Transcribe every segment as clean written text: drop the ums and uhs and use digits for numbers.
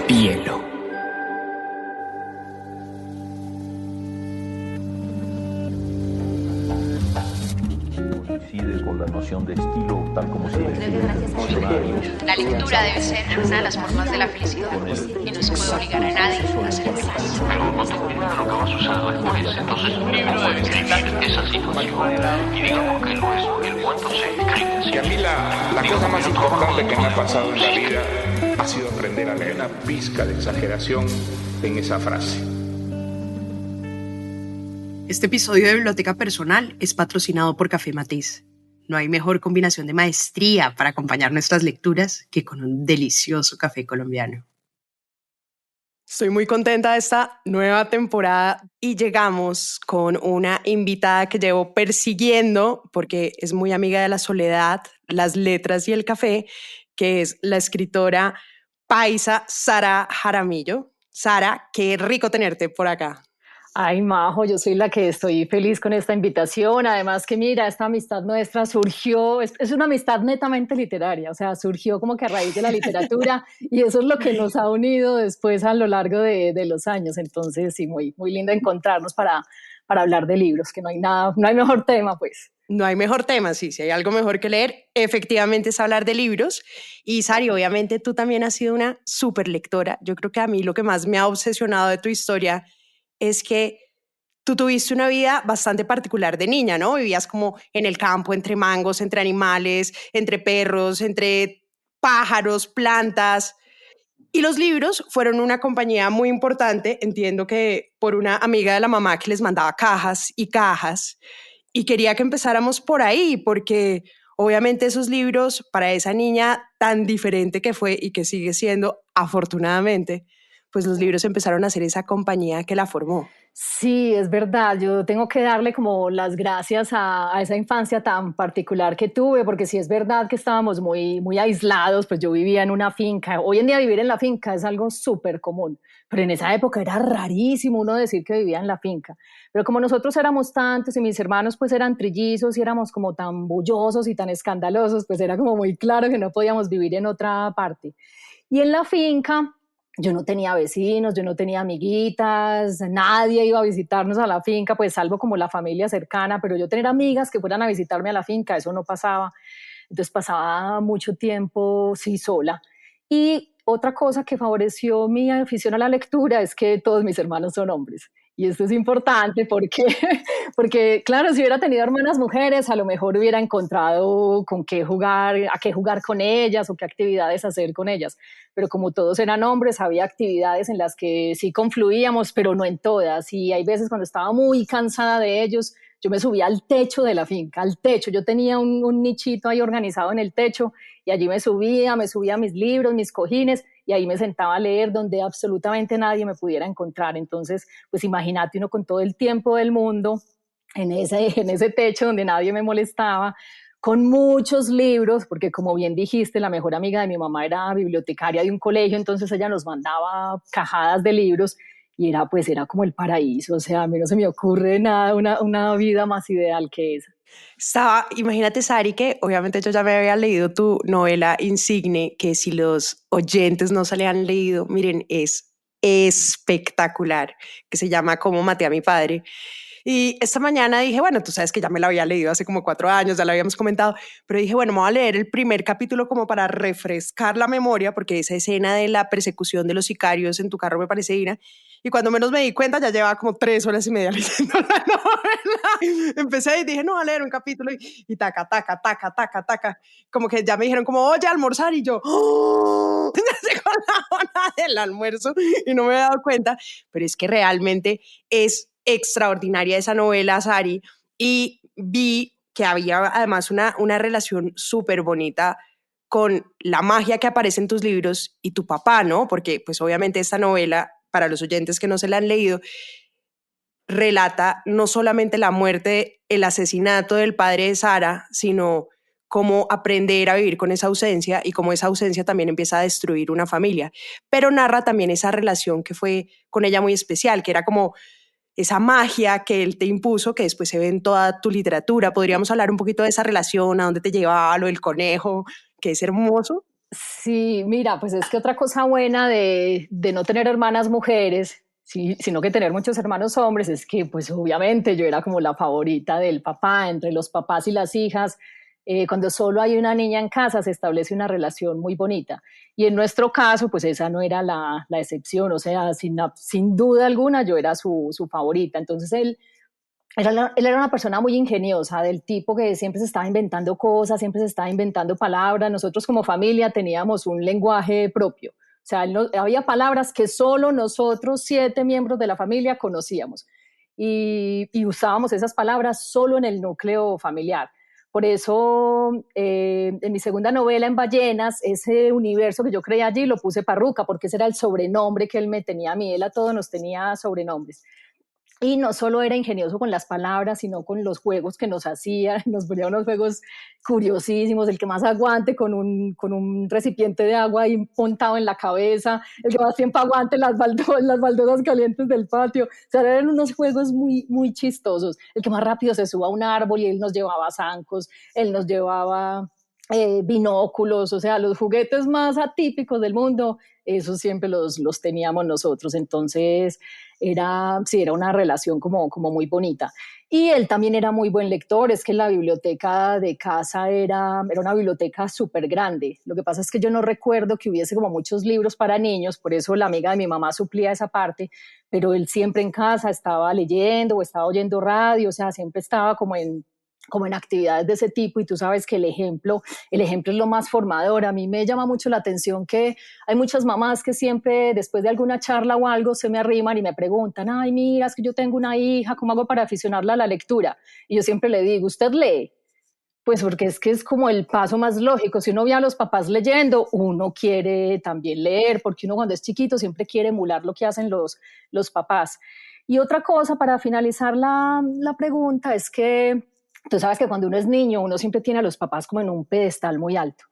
Bielo. Coincide con la noción de estilo tal como se define en el diccionario. La lectura debe ser una de las formas de la felicidad y no se puede obligar a nadie a ser feliz. Pero no tengo idea de lo que va a suceder después. Entonces un libro debe describir esa situación. Y digamos que lo es, el cuento se escribe así. Y a mí la cosa más importante que me ha pasado en la vida ha sido aprender a leer una pizca de exageración en esa frase. Este episodio de Biblioteca Personal es patrocinado por Café Matiz. No hay mejor combinación de maestría para acompañar nuestras lecturas que con un delicioso café colombiano. Estoy muy contenta de esta nueva temporada y llegamos con una invitada que llevo persiguiendo porque es muy amiga de la soledad, las letras y el café, que es la escritora paisa Sara Jaramillo. Sara, qué rico tenerte por acá. Ay, Majo, yo soy la que estoy feliz con esta invitación. Además que mira, esta amistad nuestra surgió, es una amistad netamente literaria, o sea, surgió como que a raíz de la literatura y eso es lo que nos ha unido después a lo largo de los años. Entonces, sí, muy, muy lindo encontrarnos para hablar de libros, que no hay nada, no hay mejor tema, pues. No hay mejor tema, sí, si hay algo mejor que leer, efectivamente es hablar de libros. Y Sari, obviamente tú también has sido una súper lectora. Yo creo que a mí lo que más me ha obsesionado de tu historia es que tú tuviste una vida bastante particular de niña, ¿no? Vivías como en el campo, entre mangos, entre animales, entre perros, entre pájaros, plantas. Y los libros fueron una compañía muy importante, entiendo que por una amiga de la mamá que les mandaba cajas y cajas. Y quería que empezáramos por ahí, porque obviamente esos libros, para esa niña tan diferente que fue y que sigue siendo, afortunadamente, pues los libros empezaron a ser esa compañía que la formó. Sí, es verdad. Yo tengo que darle como las gracias a esa infancia tan particular que tuve, porque sí es verdad que estábamos muy, muy aislados, pues yo vivía en una finca. Hoy en día vivir en la finca es algo súper común, pero en esa época era rarísimo uno decir que vivía en la finca. Pero como nosotros éramos tantos y mis hermanos pues eran trillizos y éramos como tan bullosos y tan escandalosos, pues era como muy claro que no podíamos vivir en otra parte. Y en la finca yo no tenía vecinos, yo no tenía amiguitas, nadie iba a visitarnos a la finca, pues salvo como la familia cercana, pero yo tener amigas que fueran a visitarme a la finca, eso no pasaba. Entonces pasaba mucho tiempo, sí, sola. Y otra cosa que favoreció mi afición a la lectura es que todos mis hermanos son hombres. Y esto es importante porque, porque, claro, si hubiera tenido hermanas mujeres, a lo mejor hubiera encontrado con qué jugar, a qué jugar con ellas o qué actividades hacer con ellas. Pero como todos eran hombres, había actividades en las que sí confluíamos, pero no en todas. Y hay veces cuando estaba muy cansada de ellos, yo me subía al techo de la finca, al techo. Yo tenía un nichito ahí organizado en el techo y allí me subía mis libros, mis cojines y ahí me sentaba a leer donde absolutamente nadie me pudiera encontrar. Entonces, pues imagínate uno con todo el tiempo del mundo en ese techo donde nadie me molestaba, con muchos libros, porque como bien dijiste, la mejor amiga de mi mamá era bibliotecaria de un colegio, entonces ella nos mandaba cajadas de libros y era como el paraíso. O sea, a mí no se me ocurre nada, una vida más ideal que esa. Imagínate, Sari, que obviamente yo ya me había leído tu novela insigne, que si los oyentes no se le han leído, miren, es espectacular, que se llama Cómo maté a mi padre. Y esta mañana dije, bueno, tú sabes que ya me la había leído hace como 4 años, ya la habíamos comentado, pero dije, bueno, me voy a leer el primer capítulo como para refrescar la memoria, porque esa escena de la persecución de los sicarios en tu carro me parece digna. Y cuando menos me di cuenta, ya llevaba como 3 horas y media leyendo la novela. Empecé y dije, no, voy a leer un capítulo y taca, taca, taca, taca, taca. Como que ya me dijeron como, oye, almorzar. Y yo, ¡oh! Ya llegó la hora del almuerzo y no me había dado cuenta. Pero es que realmente es extraordinaria esa novela, Sari, y vi que había además una relación súper bonita con la magia que aparece en tus libros y tu papá, ¿no? Porque pues obviamente esta novela, para los oyentes que no se la han leído, relata no solamente la muerte, el asesinato del padre de Sara, sino cómo aprender a vivir con esa ausencia y cómo esa ausencia también empieza a destruir una familia. Pero narra también esa relación que fue con ella muy especial, que era como esa magia que él te impuso, que después se ve en toda tu literatura. Podríamos hablar un poquito de esa relación, a dónde te llevaba, lo del conejo, que es hermoso. Sí, mira, pues es que otra cosa buena de no tener hermanas mujeres, sí, sino que tener muchos hermanos hombres, es que pues obviamente yo era como la favorita del papá, entre los papás y las hijas. Cuando solo hay una niña en casa se establece una relación muy bonita. Y en nuestro caso, pues esa no era la excepción, o sea, sin duda alguna yo era su favorita. Entonces él era una persona muy ingeniosa, del tipo que siempre se estaba inventando cosas, siempre se estaba inventando palabras. Nosotros como familia teníamos un lenguaje propio. O sea, había palabras que solo nosotros, 7 miembros de la familia, conocíamos. Y usábamos esas palabras solo en el núcleo familiar. Por eso, en mi segunda novela, En Ballenas, ese universo que yo creé allí lo puse Parruca, porque ese era el sobrenombre que él me tenía a mí. Él a todos nos tenía sobrenombres. Y no solo era ingenioso con las palabras, sino con los juegos que nos hacía. Nos ponía unos juegos curiosísimos, el que más aguante con un recipiente de agua ahí montado en la cabeza, el que más tiempo aguante las baldosas calientes del patio. O sea, eran unos juegos muy, muy chistosos. El que más rápido se suba a un árbol, y él nos llevaba zancos, él nos llevaba binóculos, o sea, los juguetes más atípicos del mundo, esos siempre los teníamos nosotros. Entonces sí, era una relación como muy bonita. Y él también era muy buen lector. Es que la biblioteca de casa era una biblioteca súper grande. Lo que pasa es que yo no recuerdo que hubiese como muchos libros para niños, por eso la amiga de mi mamá suplía esa parte, pero él siempre en casa estaba leyendo o estaba oyendo radio, o sea, siempre estaba como en actividades de ese tipo. Y tú sabes que el ejemplo es lo más formador. A mí me llama mucho la atención que hay muchas mamás que siempre después de alguna charla o algo se me arriman y me preguntan, ay, mira, es que yo tengo una hija, ¿cómo hago para aficionarla a la lectura? Y yo siempre le digo, ¿usted lee? Pues porque es que es como el paso más lógico. Si uno ve a los papás leyendo, uno quiere también leer, porque uno cuando es chiquito siempre quiere emular lo que hacen los papás. Y otra cosa para finalizar la pregunta es que tú sabes que cuando uno es niño, uno siempre tiene a los papás como en un pedestal muy alto.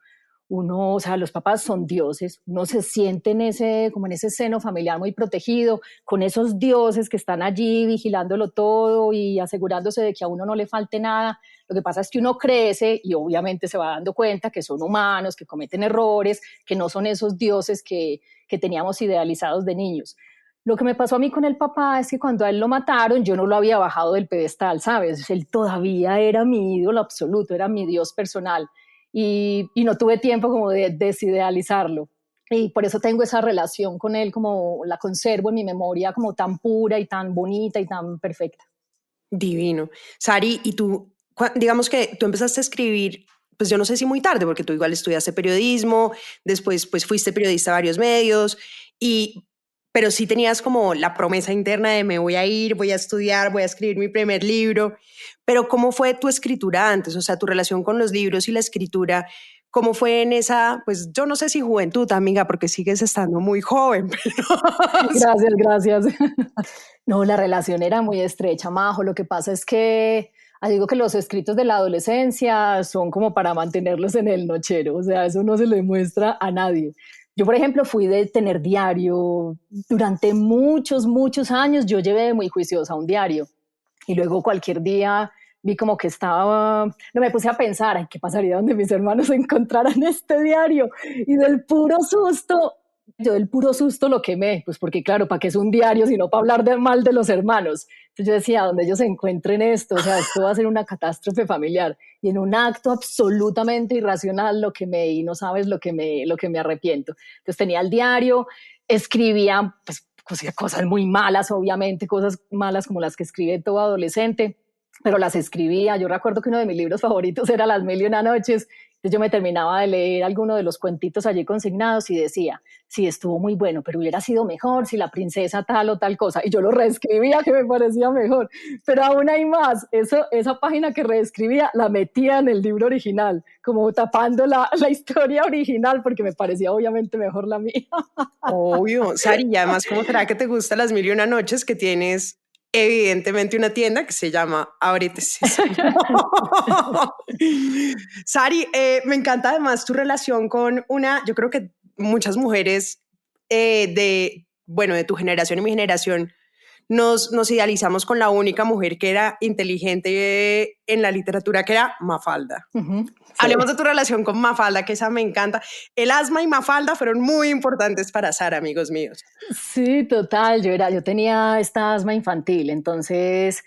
Uno, o sea, los papás son dioses, uno se siente como en ese seno familiar muy protegido, con esos dioses que están allí vigilándolo todo y asegurándose de que a uno no le falte nada. Lo que pasa es que uno crece y obviamente se va dando cuenta que son humanos, que cometen errores, que no son esos dioses que teníamos idealizados de niños. Lo que me pasó a mí con el papá es que cuando a él lo mataron, yo no lo había bajado del pedestal, ¿sabes? Él todavía era mi ídolo absoluto, era mi Dios personal. Y no tuve tiempo como de desidealizarlo. Y por eso tengo esa relación con él, como la conservo en mi memoria, como tan pura y tan bonita y tan perfecta. Divino. Sari, y tú, digamos que tú empezaste a escribir, pues yo no sé si muy tarde, porque tú igual estudiaste periodismo, después pues fuiste periodista a varios medios, pero sí tenías como la promesa interna de me voy a ir, voy a estudiar, voy a escribir mi primer libro. Pero ¿cómo fue tu escritura antes? O sea, tu relación con los libros y la escritura, ¿cómo fue en esa, pues yo no sé si juventud, amiga, porque sigues estando muy joven, pero... Gracias, gracias. No, la relación era muy estrecha, Majo. Lo que pasa es que digo que los escritos de la adolescencia son como para mantenerlos en el nochero, o sea, eso no se le muestra a nadie. Yo, por ejemplo, fui de tener diario durante muchos, muchos años. Yo llevé muy juiciosa un diario y luego cualquier día vi como que estaba, no me puse a pensar, ay, ¿qué pasaría donde mis hermanos encontraran este diario? Y del puro susto lo quemé, pues porque claro, ¿para qué es un diario sino para hablar mal de los hermanos? Entonces yo decía, donde ellos encuentren esto, o sea, esto va a ser una catástrofe familiar. Y en un acto absolutamente irracional lo quemé y no sabes lo que me arrepiento. Entonces tenía el diario, escribía pues cosas muy malas, obviamente, cosas malas como las que escribe todo adolescente, pero las escribía. Yo recuerdo que uno de mis libros favoritos era Las Mil y Una Noches. Entonces yo me terminaba de leer alguno de los cuentitos allí consignados y decía, sí, estuvo muy bueno, pero hubiera sido mejor si la princesa tal o tal cosa. Y yo lo reescribía, que me parecía mejor. Pero aún hay más. Esa página que reescribía la metía en el libro original, como tapando la historia original, porque me parecía obviamente mejor la mía. Obvio, Sari, y además, ¿cómo será que te gustan Las Mil y Una Noches? Que tienes evidentemente una tienda que se llama Ábrete Sésamo. Sari, me encanta además tu relación con yo creo que muchas mujeres bueno, de tu generación y mi generación, nos idealizamos con la única mujer que era inteligente en la literatura, que era Mafalda. Sí. Hablemos de tu relación con Mafalda, que esa me encanta. El asma y Mafalda fueron muy importantes para Sara, amigos míos. Sí, total. Yo tenía esta asma infantil, entonces,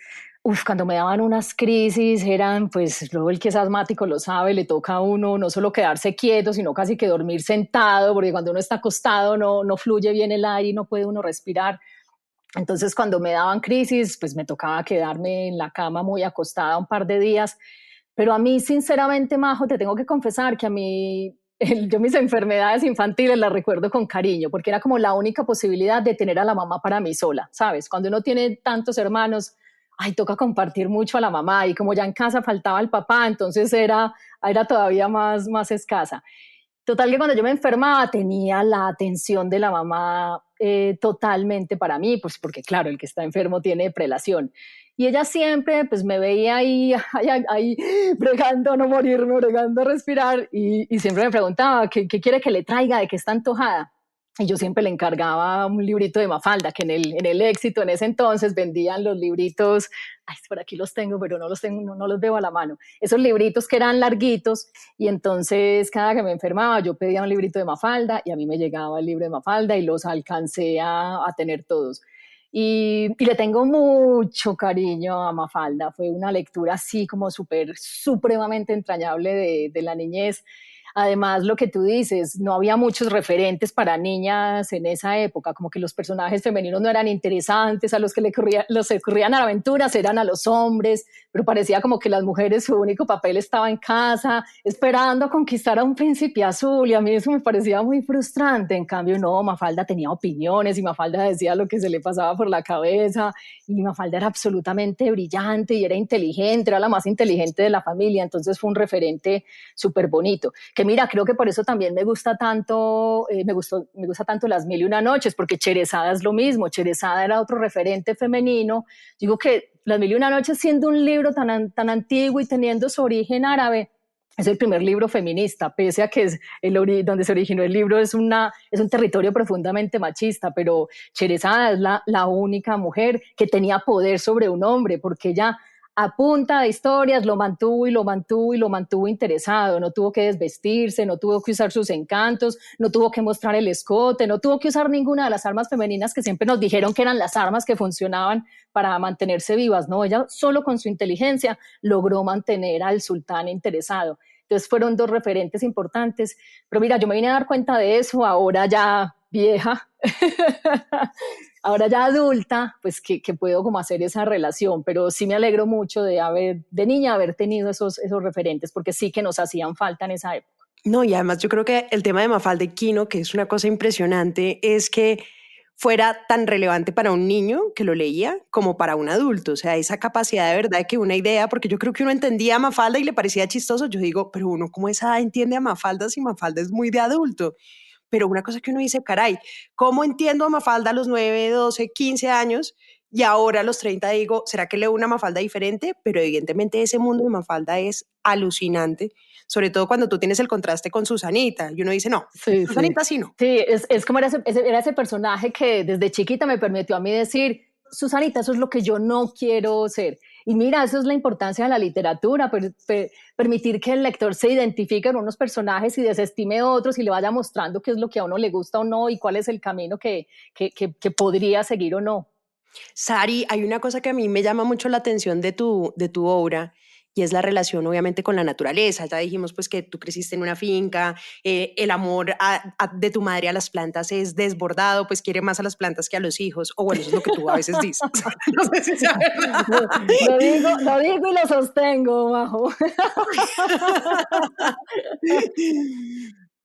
cuando me daban unas crisis, eran, pues, luego el que es asmático lo sabe, le toca a uno no solo quedarse quieto, sino casi que dormir sentado, porque cuando uno está acostado no fluye bien el aire y no puede uno respirar. Entonces, cuando me daban crisis, pues me tocaba quedarme en la cama muy acostada un par de días. Pero a mí, sinceramente, Majo, te tengo que confesar que a mí, yo mis enfermedades infantiles las recuerdo con cariño, porque era como la única posibilidad de tener a la mamá para mí sola, ¿sabes? Cuando uno tiene tantos hermanos, ay, toca compartir mucho a la mamá, y como ya en casa faltaba el papá, entonces era todavía más escasa. Total que cuando yo me enfermaba tenía la atención de la mamá totalmente para mí, pues porque claro, el que está enfermo tiene prelación. Y ella siempre pues me veía ahí bregando a no morirme, bregando a respirar y siempre me preguntaba ¿qué quiere que le traiga? ¿De qué está antojada? Y yo siempre le encargaba un librito de Mafalda, que en el Éxito en ese entonces vendían los libritos, ay, por aquí los tengo, pero no los tengo, no los veo a la mano, esos libritos que eran larguitos, y entonces cada que me enfermaba yo pedía un librito de Mafalda y a mí me llegaba el libro de Mafalda y los alcancé a tener todos. Y le tengo mucho cariño a Mafalda, fue una lectura así como supremamente entrañable de la niñez. Además, lo que tú dices, no había muchos referentes para niñas en esa época, como que los personajes femeninos no eran interesantes, a los que los que ocurrían a aventuras eran a los hombres, pero parecía como que las mujeres su único papel estaba en casa, esperando a conquistar a un príncipe azul, y a mí eso me parecía muy frustrante. En cambio, no, Mafalda tenía opiniones y Mafalda decía lo que se le pasaba por la cabeza, y Mafalda era absolutamente brillante y era inteligente, era la más inteligente de la familia, entonces fue un referente súper bonito. Que mira, creo que por eso también me gusta tanto Las Mil y Una Noches, porque Cherezada es lo mismo. Cherezada era otro referente femenino. Digo que Las Mil y Una Noches, siendo un libro tan antiguo y teniendo su origen árabe, es el primer libro feminista, pese a que es donde se originó el libro es un territorio profundamente machista, pero Cherezada es la única mujer que tenía poder sobre un hombre, porque ella a punta de historias lo mantuvo y lo mantuvo y lo mantuvo interesado, no tuvo que desvestirse, no tuvo que usar sus encantos, no tuvo que mostrar el escote, no tuvo que usar ninguna de las armas femeninas que siempre nos dijeron que eran las armas que funcionaban para mantenerse vivas, no, ella solo con su inteligencia logró mantener al sultán interesado. Entonces fueron dos referentes importantes, pero mira, yo me vine a dar cuenta de eso ahora ya vieja, ahora ya adulta, pues que puedo como hacer esa relación, pero sí me alegro mucho de niña haber tenido esos referentes, porque sí que nos hacían falta en esa época. No, y además yo creo que el tema de Mafalda y Quino, que es una cosa impresionante, es que fuera tan relevante para un niño que lo leía como para un adulto. O sea, esa capacidad de verdad de que una idea, porque yo creo que uno entendía a Mafalda y le parecía chistoso. Yo digo, pero uno, ¿cómo esa edad entiende a Mafalda si Mafalda es muy de adulto? Pero una cosa que uno dice, caray, ¿cómo entiendo a Mafalda a los 9, 12, 15 años? Y ahora a los 30 digo, ¿será que leo una Mafalda diferente? Pero evidentemente ese mundo de Mafalda es alucinante, sobre todo cuando tú tienes el contraste con Susanita. Y uno dice, no, sí, Susanita sí no. Sí, es como era ese personaje que desde chiquita me permitió a mí decir, Susanita, eso es lo que yo no quiero ser. Y mira, eso es la importancia de la literatura, permitir que el lector se identifique con unos personajes y desestime otros y le vaya mostrando qué es lo que a uno le gusta o no y cuál es el camino que podría seguir o no. Sari, hay una cosa que a mí me llama mucho la atención de tu obra y es la relación obviamente con la naturaleza. Ya dijimos pues que tú creciste en una finca, el amor de tu madre a las plantas es desbordado, pues quiere más a las plantas que a los hijos, o bueno, eso es lo que tú a veces dices. No sé si sea verdad. Lo digo y lo sostengo, Majo.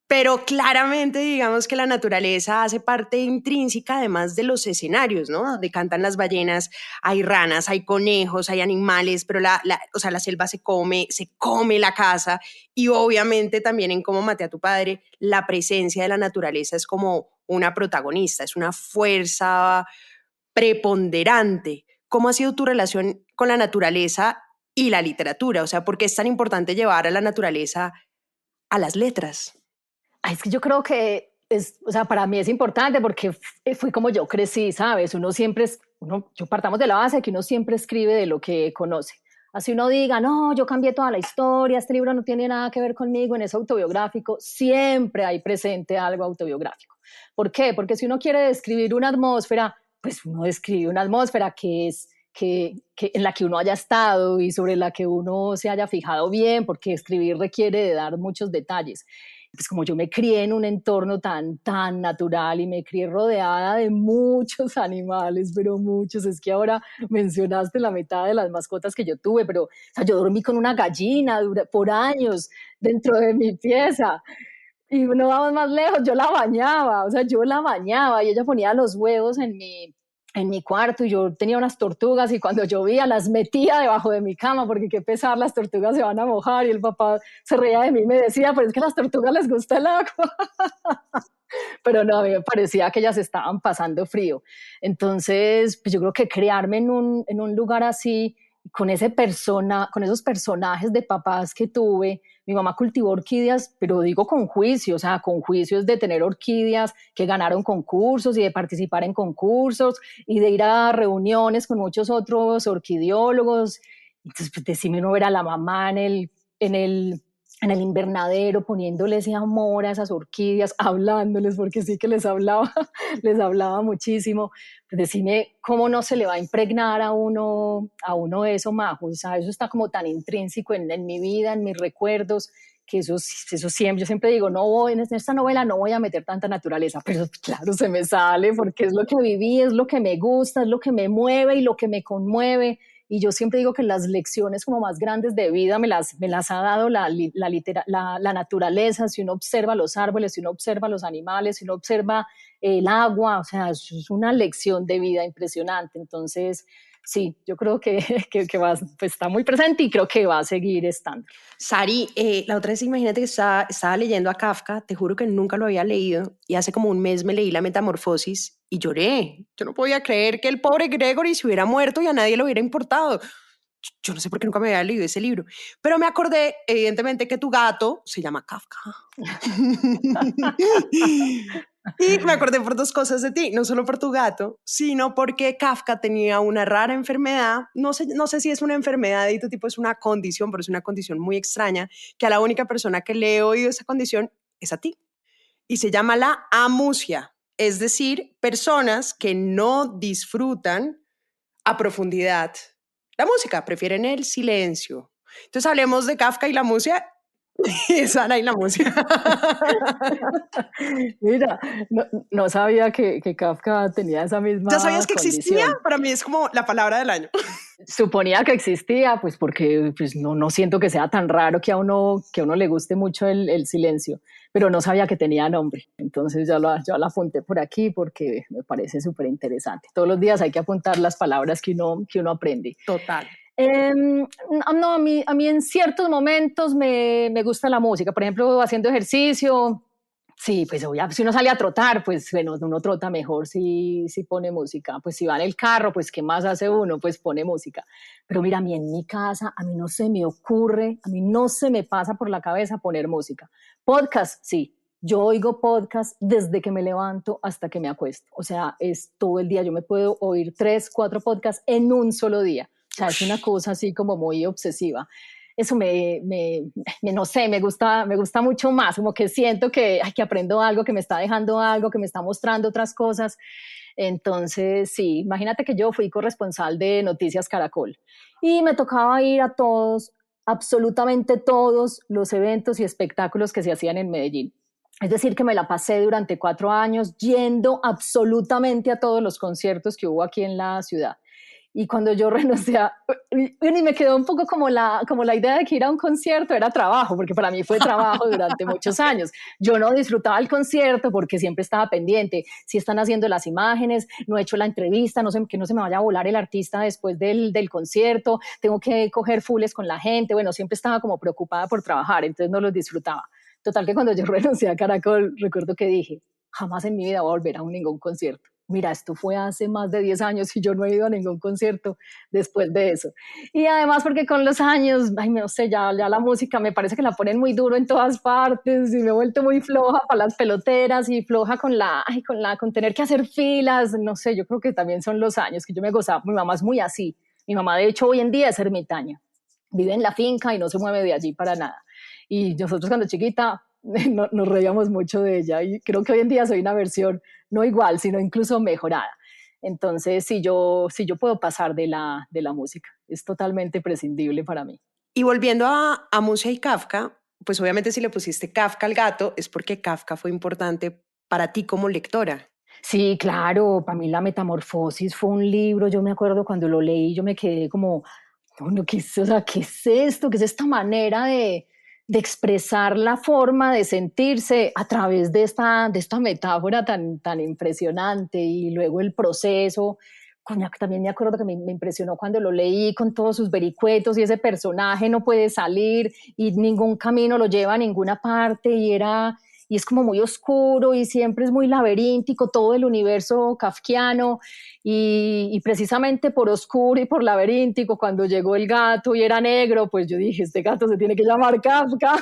Pero claramente digamos que la naturaleza hace parte intrínseca además de los escenarios, ¿no? Donde cantan las ballenas, hay ranas, hay conejos, hay animales, pero o sea, la selva se come la casa y obviamente también en Cómo maté a tu padre, la presencia de la naturaleza es como una protagonista, es una fuerza preponderante. ¿Cómo ha sido tu relación con la naturaleza y la literatura? O sea, ¿por qué es tan importante llevar a la naturaleza a las letras? Ay, es que yo creo que o sea, para mí es importante porque fue como yo crecí, ¿sabes? Uno siempre yo partamos de la base de que uno siempre escribe de lo que conoce. Así uno diga, no, yo cambié toda la historia, este libro no tiene nada que ver conmigo, en eso autobiográfico, siempre hay presente algo autobiográfico. ¿Por qué? Porque si uno quiere describir una atmósfera, pues uno describe una atmósfera en la que uno haya estado y sobre la que uno se haya fijado bien, porque escribir requiere de dar muchos detalles. Pues como yo me crié en un entorno tan natural y me crié rodeada de muchos animales, pero muchos, es que ahora mencionaste la mitad de las mascotas que yo tuve, pero o sea, yo dormí con una gallina por años dentro de mi pieza. Y no vamos más lejos, yo la bañaba, o sea, yo la bañaba y ella ponía los huevos en mi cuarto y yo tenía unas tortugas y cuando llovía las metía debajo de mi cama porque qué pesar, las tortugas se van a mojar, y el papá se reía de mí y me decía, pero es que a las tortugas les gusta el agua. Pero no, a mí me parecía que ellas estaban pasando frío. Entonces, pues yo creo que crearme en un lugar así, con esos personajes de papás que tuve. Mi mamá cultivó orquídeas, pero digo con juicio, o sea, con juicios de tener orquídeas que ganaron concursos y de participar en concursos y de ir a reuniones con muchos otros orquidiólogos. Entonces, pues decime no ver a la mamá en el invernadero poniéndole ese amor a esas orquídeas, hablándoles, porque sí que les hablaba, les hablaba muchísimo. Pues decime cómo no se le va a impregnar a uno eso, Majo. O sea, eso está como tan intrínseco en mi vida, en mis recuerdos, que eso siempre, yo siempre digo, en esta novela no voy a meter tanta naturaleza, pero claro, se me sale porque es lo que viví, es lo que me gusta, es lo que me mueve y lo que me conmueve. Y yo siempre digo que las lecciones como más grandes de vida me las ha dado la naturaleza. Si uno observa los árboles, si uno observa los animales, si uno observa el agua, o sea, es una lección de vida impresionante. Entonces, sí, yo creo que pues está muy presente y creo que va a seguir estando. Sari, la otra vez imagínate que estaba leyendo a Kafka, te juro que nunca lo había leído, y hace como un mes me leí La Metamorfosis y lloré. Yo no podía creer que el pobre Gregory se hubiera muerto y a nadie le hubiera importado. Yo no sé por qué nunca me había leído ese libro, pero me acordé, evidentemente, que tu gato se llama Kafka. Y me acordé por dos cosas de ti, no solo por tu gato, sino porque Kafka tenía una rara enfermedad, no sé si es una enfermedad de tu tipo, es una condición, pero es una condición muy extraña, que a la única persona que le he oído esa condición es a ti. Y se llama la amusia, es decir, personas que no disfrutan a profundidad la música, prefieren el silencio. Entonces hablemos de Kafka y la amusia. Sara y la música. Mira, no sabía que Kafka tenía esa misma ¿Ya sabías que condición. existía? Para mí es como la palabra del año. Suponía que existía, pues porque pues no siento que sea tan raro que a uno le guste mucho el silencio, pero no sabía que tenía nombre. Entonces ya la apunté por aquí porque me parece súper interesante. Todos los días hay que apuntar las palabras que uno aprende. Total. No, a mí en ciertos momentos me gusta la música. Por ejemplo, haciendo ejercicio, sí, pues si uno sale a trotar, pues bueno, uno trota mejor si pone música. Pues si va en el carro, pues ¿qué más hace uno? Pues pone música. Pero mira, a mí en mi casa, a mí no se me ocurre, a mí no se me pasa por la cabeza poner música. Podcast, sí. Yo oigo podcast desde que me levanto hasta que me acuesto. O sea, es todo el día. Yo me puedo oír 3, 4 podcasts en un solo día. O sea, es una cosa así como muy obsesiva. Eso no sé, me gusta mucho más, como que siento que aprendo algo, que me está dejando algo, que me está mostrando otras cosas. Entonces, sí, imagínate que yo fui corresponsal de Noticias Caracol y me tocaba ir a todos, absolutamente todos los eventos y espectáculos que se hacían en Medellín. Es decir, que me la pasé durante 4 años yendo absolutamente a todos los conciertos que hubo aquí en la ciudad. Y cuando yo renuncié, y me quedó un poco como la idea de que ir a un concierto era trabajo, porque para mí fue trabajo durante muchos años. Yo no disfrutaba el concierto porque siempre estaba pendiente. Si están haciendo las imágenes, no he hecho la entrevista, que no se me vaya a volar el artista después del concierto, tengo que coger fulles con la gente. Bueno, siempre estaba como preocupada por trabajar, entonces no los disfrutaba. Total que cuando yo renuncié a Caracol, recuerdo que dije, jamás en mi vida voy a volver a ningún concierto. Mira, esto fue hace más de 10 años y yo no he ido a ningún concierto después de eso. Y además porque con los años, ay, no sé, ya la música me parece que la ponen muy duro en todas partes y me he vuelto muy floja para las peloteras y floja con tener que hacer filas, no sé, yo creo que también son los años que yo me gozaba. Mi mamá es muy así. Mi mamá, de hecho, hoy en día es ermitaña. Vive en la finca y no se mueve de allí para nada. Y nosotros cuando chiquita nos reíamos mucho de ella y creo que hoy en día soy una versión no igual, sino incluso mejorada. Entonces, si yo puedo pasar de la música, es totalmente prescindible para mí. Y volviendo a Musia y Kafka, pues obviamente si le pusiste Kafka al gato es porque Kafka fue importante para ti como lectora. Sí, claro, para mí La Metamorfosis fue un libro, yo me acuerdo cuando lo leí, yo me quedé como, no, o sea, ¿qué es esto? ¿Qué es esta manera de expresar la forma de sentirse a través de esta metáfora tan impresionante? Y luego el proceso. Coño, también me acuerdo que me impresionó cuando lo leí con todos sus vericuetos y ese personaje no puede salir y ningún camino lo lleva a ninguna parte y es como muy oscuro y siempre es muy laberíntico todo el universo kafkiano y precisamente por oscuro y por laberíntico, cuando llegó el gato y era negro, pues yo dije, este gato se tiene que llamar Kafka.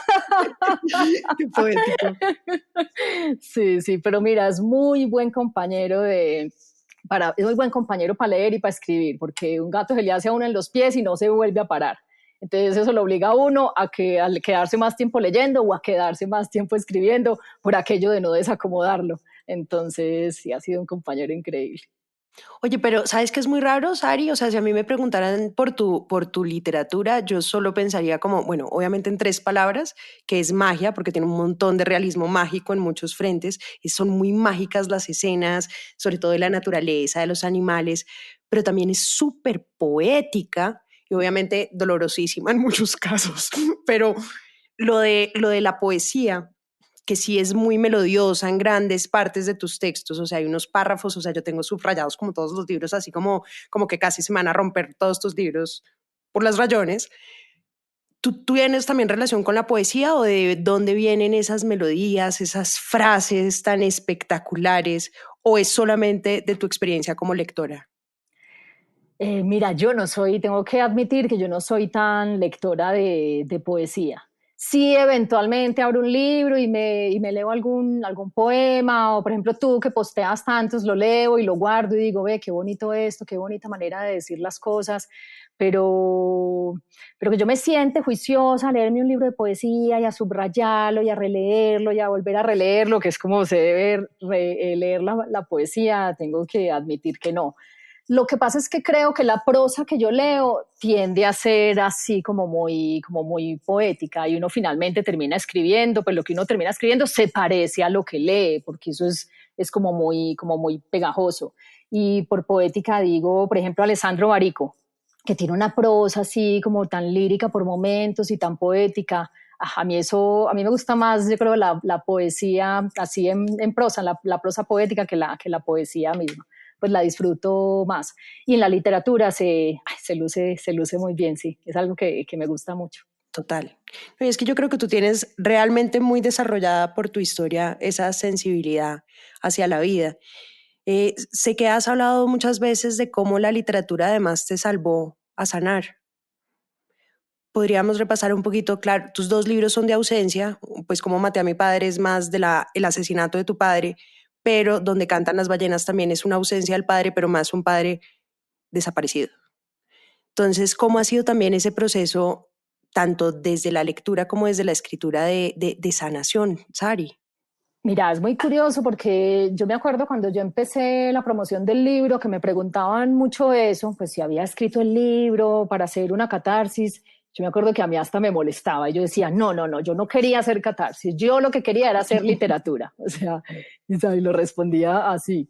Qué poético. Sí, sí, pero mira, es muy buen compañero es muy buen compañero para leer y para escribir, porque un gato se le hace a uno en los pies y no se vuelve a parar. Entonces eso lo obliga a uno a quedarse más tiempo leyendo o a quedarse más tiempo escribiendo por aquello de no desacomodarlo. Entonces sí, ha sido un compañero increíble. Oye, pero ¿sabes qué es muy raro, Sari? O sea, si a mí me preguntaran por tu literatura, yo solo pensaría como, bueno, obviamente en tres palabras, que es magia, porque tiene un montón de realismo mágico en muchos frentes, y son muy mágicas las escenas, sobre todo de la naturaleza, de los animales, pero también es súper poética y obviamente dolorosísima en muchos casos, pero lo de la poesía que sí es muy melodiosa en grandes partes de tus textos, o sea, hay unos párrafos, o sea, yo tengo subrayados como todos los libros, así como que casi se me van a romper todos tus libros por las rayones. ¿Tú tienes también relación con la poesía o de dónde vienen esas melodías, esas frases tan espectaculares, o es solamente de tu experiencia como lectora? Mira, tengo que admitir que yo no soy tan lectora de poesía. Sí, eventualmente abro un libro y me leo algún poema, o por ejemplo tú que posteas tantos, lo leo y lo guardo y digo, ve, qué bonito esto, qué bonita manera de decir las cosas, pero, pero que yo me siente juiciosa a leerme un libro de poesía y a subrayarlo y a releerlo y a volver a releerlo, que es como se debe leer la poesía, tengo que admitir que no. Lo que pasa es que creo que la prosa que yo leo tiende a ser así como muy poética y uno finalmente termina escribiendo, pues lo que uno termina escribiendo se parece a lo que lee, porque eso es como muy pegajoso. Y por poética digo, por ejemplo, Alessandro Barico, que tiene una prosa así como tan lírica por momentos y tan poética. A mí me gusta más, yo creo, la poesía así en prosa, la prosa poética que la poesía misma, pues la disfruto más. Y en la literatura se luce muy bien, sí, es algo que me gusta mucho. Total. No, y es que yo creo que tú tienes realmente muy desarrollada por tu historia esa sensibilidad hacia la vida. Sé que has hablado muchas veces de cómo la literatura además te salvó a sanar. Podríamos repasar un poquito, claro, tus dos libros son de ausencia, pues como maté a mi padre es más de el asesinato de tu padre, pero donde cantan las ballenas también es una ausencia del padre, pero más un padre desaparecido. Entonces, ¿cómo ha sido también ese proceso, tanto desde la lectura como desde la escritura de sanación, Sari? Mira, es muy curioso porque yo me acuerdo cuando yo empecé la promoción del libro que me preguntaban mucho eso, pues si había escrito el libro para hacer una catarsis. Yo me acuerdo que a mí hasta me molestaba y yo decía, no, no, no, yo no quería hacer catarsis, yo lo que quería era hacer literatura. O sea, y lo respondía así.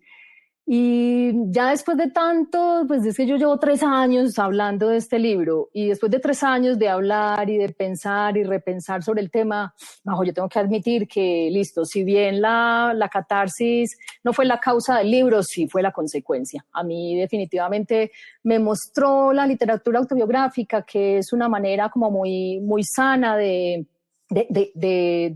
Y ya después de tanto, pues es que yo llevo 3 años hablando de este libro y después de 3 años de hablar y de pensar y repensar sobre el tema, no, yo tengo que admitir que, listo, si bien la catarsis no fue la causa del libro, sí fue la consecuencia. A mí definitivamente me mostró la literatura autobiográfica, que es una manera como muy, muy sana de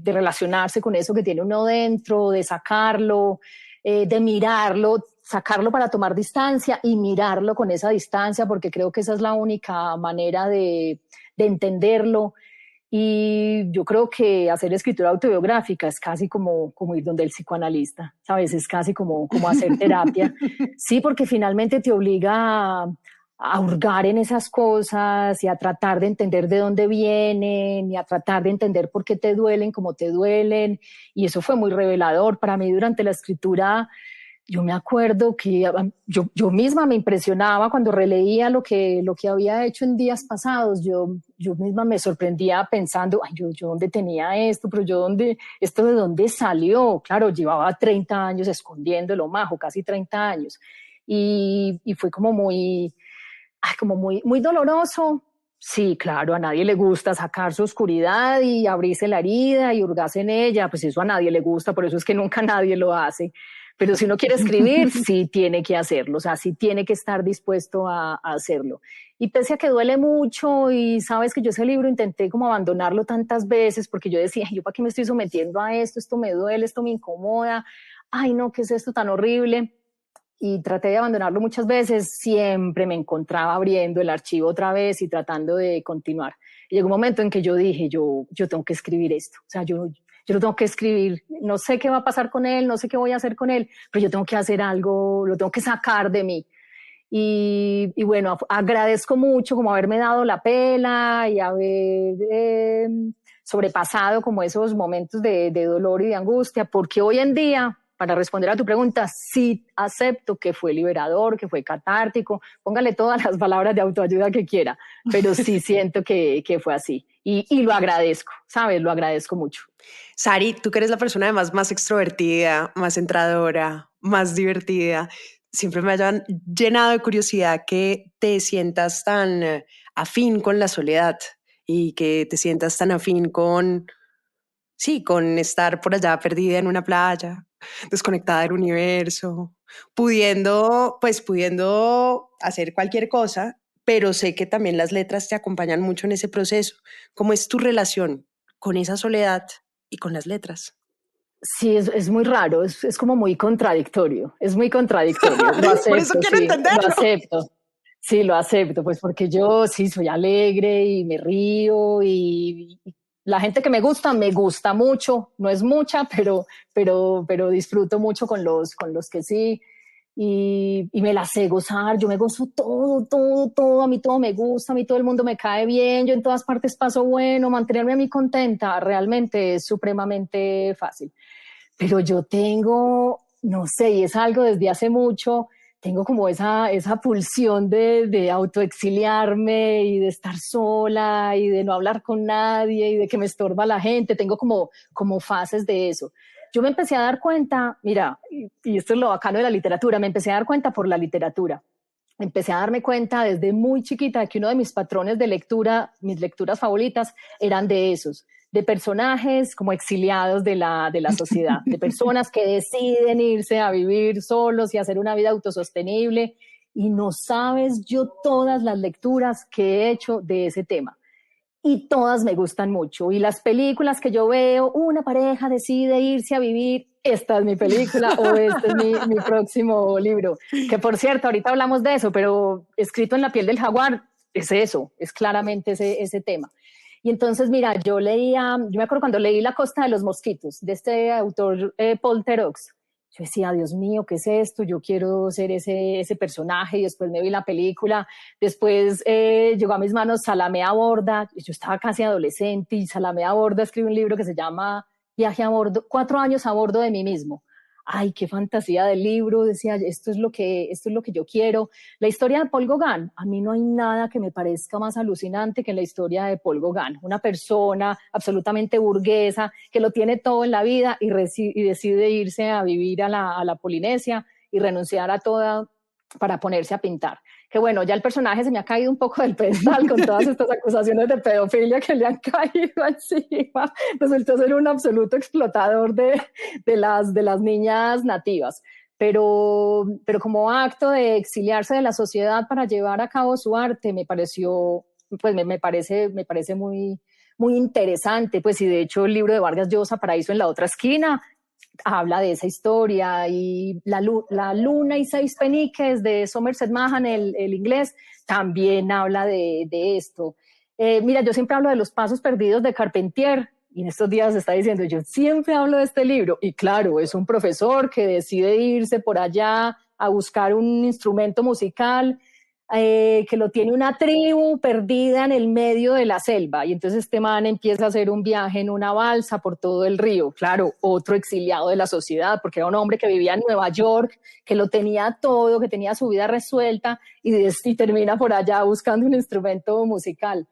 relacionarse con eso que tiene uno dentro, de sacarlo, de mirarlo sacarlo para tomar distancia y mirarlo con esa distancia, porque creo que esa es la única manera de entenderlo. Y yo creo que hacer escritura autobiográfica es casi como ir donde el psicoanalista, ¿sabes? Es casi como hacer terapia. Sí, porque finalmente te obliga a hurgar en esas cosas y a tratar de entender de dónde vienen y a tratar de entender por qué te duelen como te duelen. Y eso fue muy revelador para mí durante la escritura. Yo me acuerdo que yo misma me impresionaba cuando releía lo que había hecho en días pasados. Yo misma me sorprendía pensando, ay, yo dónde tenía esto, pero esto de dónde salió. Claro, llevaba 30 años escondiéndolo, Majo, casi 30 años. Y fue como muy doloroso. Sí, claro, a nadie le gusta sacar su oscuridad y abrirse la herida y hurgarse en ella. Pues eso a nadie le gusta, por eso es que nunca nadie lo hace. Pero si uno quiere escribir, sí tiene que hacerlo, o sea, sí tiene que estar dispuesto a hacerlo. Y pese a que duele mucho, y sabes que yo ese libro intenté como abandonarlo tantas veces, porque yo decía, ¿yo para qué me estoy sometiendo a esto? Esto me duele, esto me incomoda, ay no, ¿qué es esto tan horrible? Y traté de abandonarlo muchas veces, siempre me encontraba abriendo el archivo otra vez y tratando de continuar. Y llegó un momento en que yo dije, yo tengo que escribir esto, o sea, yo lo tengo que escribir, no sé qué va a pasar con él, no sé qué voy a hacer con él, pero yo tengo que hacer algo, lo tengo que sacar de mí. Y bueno, agradezco mucho como haberme dado la pela y haber sobrepasado como esos momentos de dolor y de angustia, porque hoy en día, para responder a tu pregunta, sí acepto que fue liberador, que fue catártico, póngale todas las palabras de autoayuda que quiera, pero sí siento que fue así. Y lo agradezco, ¿sabes? Lo agradezco mucho. Sari, tú que eres la persona además más extrovertida, más entradora, más divertida, siempre me ha llenado de curiosidad que te sientas tan afín con la soledad y que te sientas tan afín con estar por allá perdida en una playa, desconectada del universo, pudiendo hacer cualquier cosa, pero sé que también las letras te acompañan mucho en ese proceso. ¿Cómo es tu relación con esa soledad y con las letras? Sí, es muy raro, es como muy contradictorio, es muy contradictorio, lo acepto, Por eso quiero entenderlo. Lo acepto, sí, lo acepto, pues porque yo sí soy alegre y me río y la gente que me gusta mucho, no es mucha, pero disfruto mucho con los que sí. Y me la sé gozar, yo me gozo todo, a mí todo me gusta, a mí todo el mundo me cae bien, yo en todas partes paso bueno, mantenerme a mí contenta realmente es supremamente fácil. Pero yo tengo, no sé, y es algo desde hace mucho, tengo como esa pulsión de autoexiliarme y de estar sola y de no hablar con nadie y de que me estorba la gente, tengo como fases de eso. Yo me empecé a dar cuenta, mira, y esto es lo bacano de la literatura, me empecé a dar cuenta por la literatura. Empecé a darme cuenta desde muy chiquita de que uno de mis patrones de lectura, mis lecturas favoritas, eran de esos, de personajes como exiliados de la sociedad, de personas que deciden irse a vivir solos y hacer una vida autosostenible. Y no sabes yo todas las lecturas que he hecho de ese tema. Y todas me gustan mucho. Y las películas que yo veo, una pareja decide irse a vivir, esta es mi película o este es mi próximo libro. Que por cierto, ahorita hablamos de eso, pero Escrito en la piel del jaguar es eso, es claramente ese tema. Y entonces, mira, yo me acuerdo cuando leí La costa de los mosquitos, de este autor Paul Theroux, yo decía, Dios mío, ¿qué es esto? Yo quiero ser ese personaje. Y después me vi la película. Después llegó a mis manos Salamé a Borda. Yo estaba casi adolescente y Salamé a Borda escribe un libro que se llama Viaje a bordo, 4 años a bordo de mí mismo. Ay, qué fantasía del libro. Decía, esto es lo que yo quiero. La historia de Paul Gauguin, a mí no hay nada que me parezca más alucinante que la historia de Paul Gauguin. Una persona absolutamente burguesa que lo tiene todo en la vida y decide irse a vivir a la Polinesia y renunciar a toda para ponerse a pintar. Que bueno, ya el personaje se me ha caído un poco del pedestal con todas estas acusaciones de pedofilia que le han caído encima. Resultó ser un absoluto explotador de las niñas nativas. Pero como acto de exiliarse de la sociedad para llevar a cabo su arte, me pareció, pues me parece muy, muy interesante. Pues y de hecho el libro de Vargas Llosa, Paraíso en la otra esquina, habla de esa historia, y La Luna y Seis Peniques de Somerset Maugham, el inglés, también habla de esto. Mira, yo siempre hablo de Los Pasos Perdidos de Carpentier, y en estos días se está diciendo, yo siempre hablo de este libro, y claro, es un profesor que decide irse por allá a buscar un instrumento musical, que lo tiene una tribu perdida en el medio de la selva, y entonces este man empieza a hacer un viaje en una balsa por todo el río. Claro, otro exiliado de la sociedad, porque era un hombre que vivía en Nueva York, que lo tenía todo, que tenía su vida resuelta, y termina por allá buscando un instrumento musical.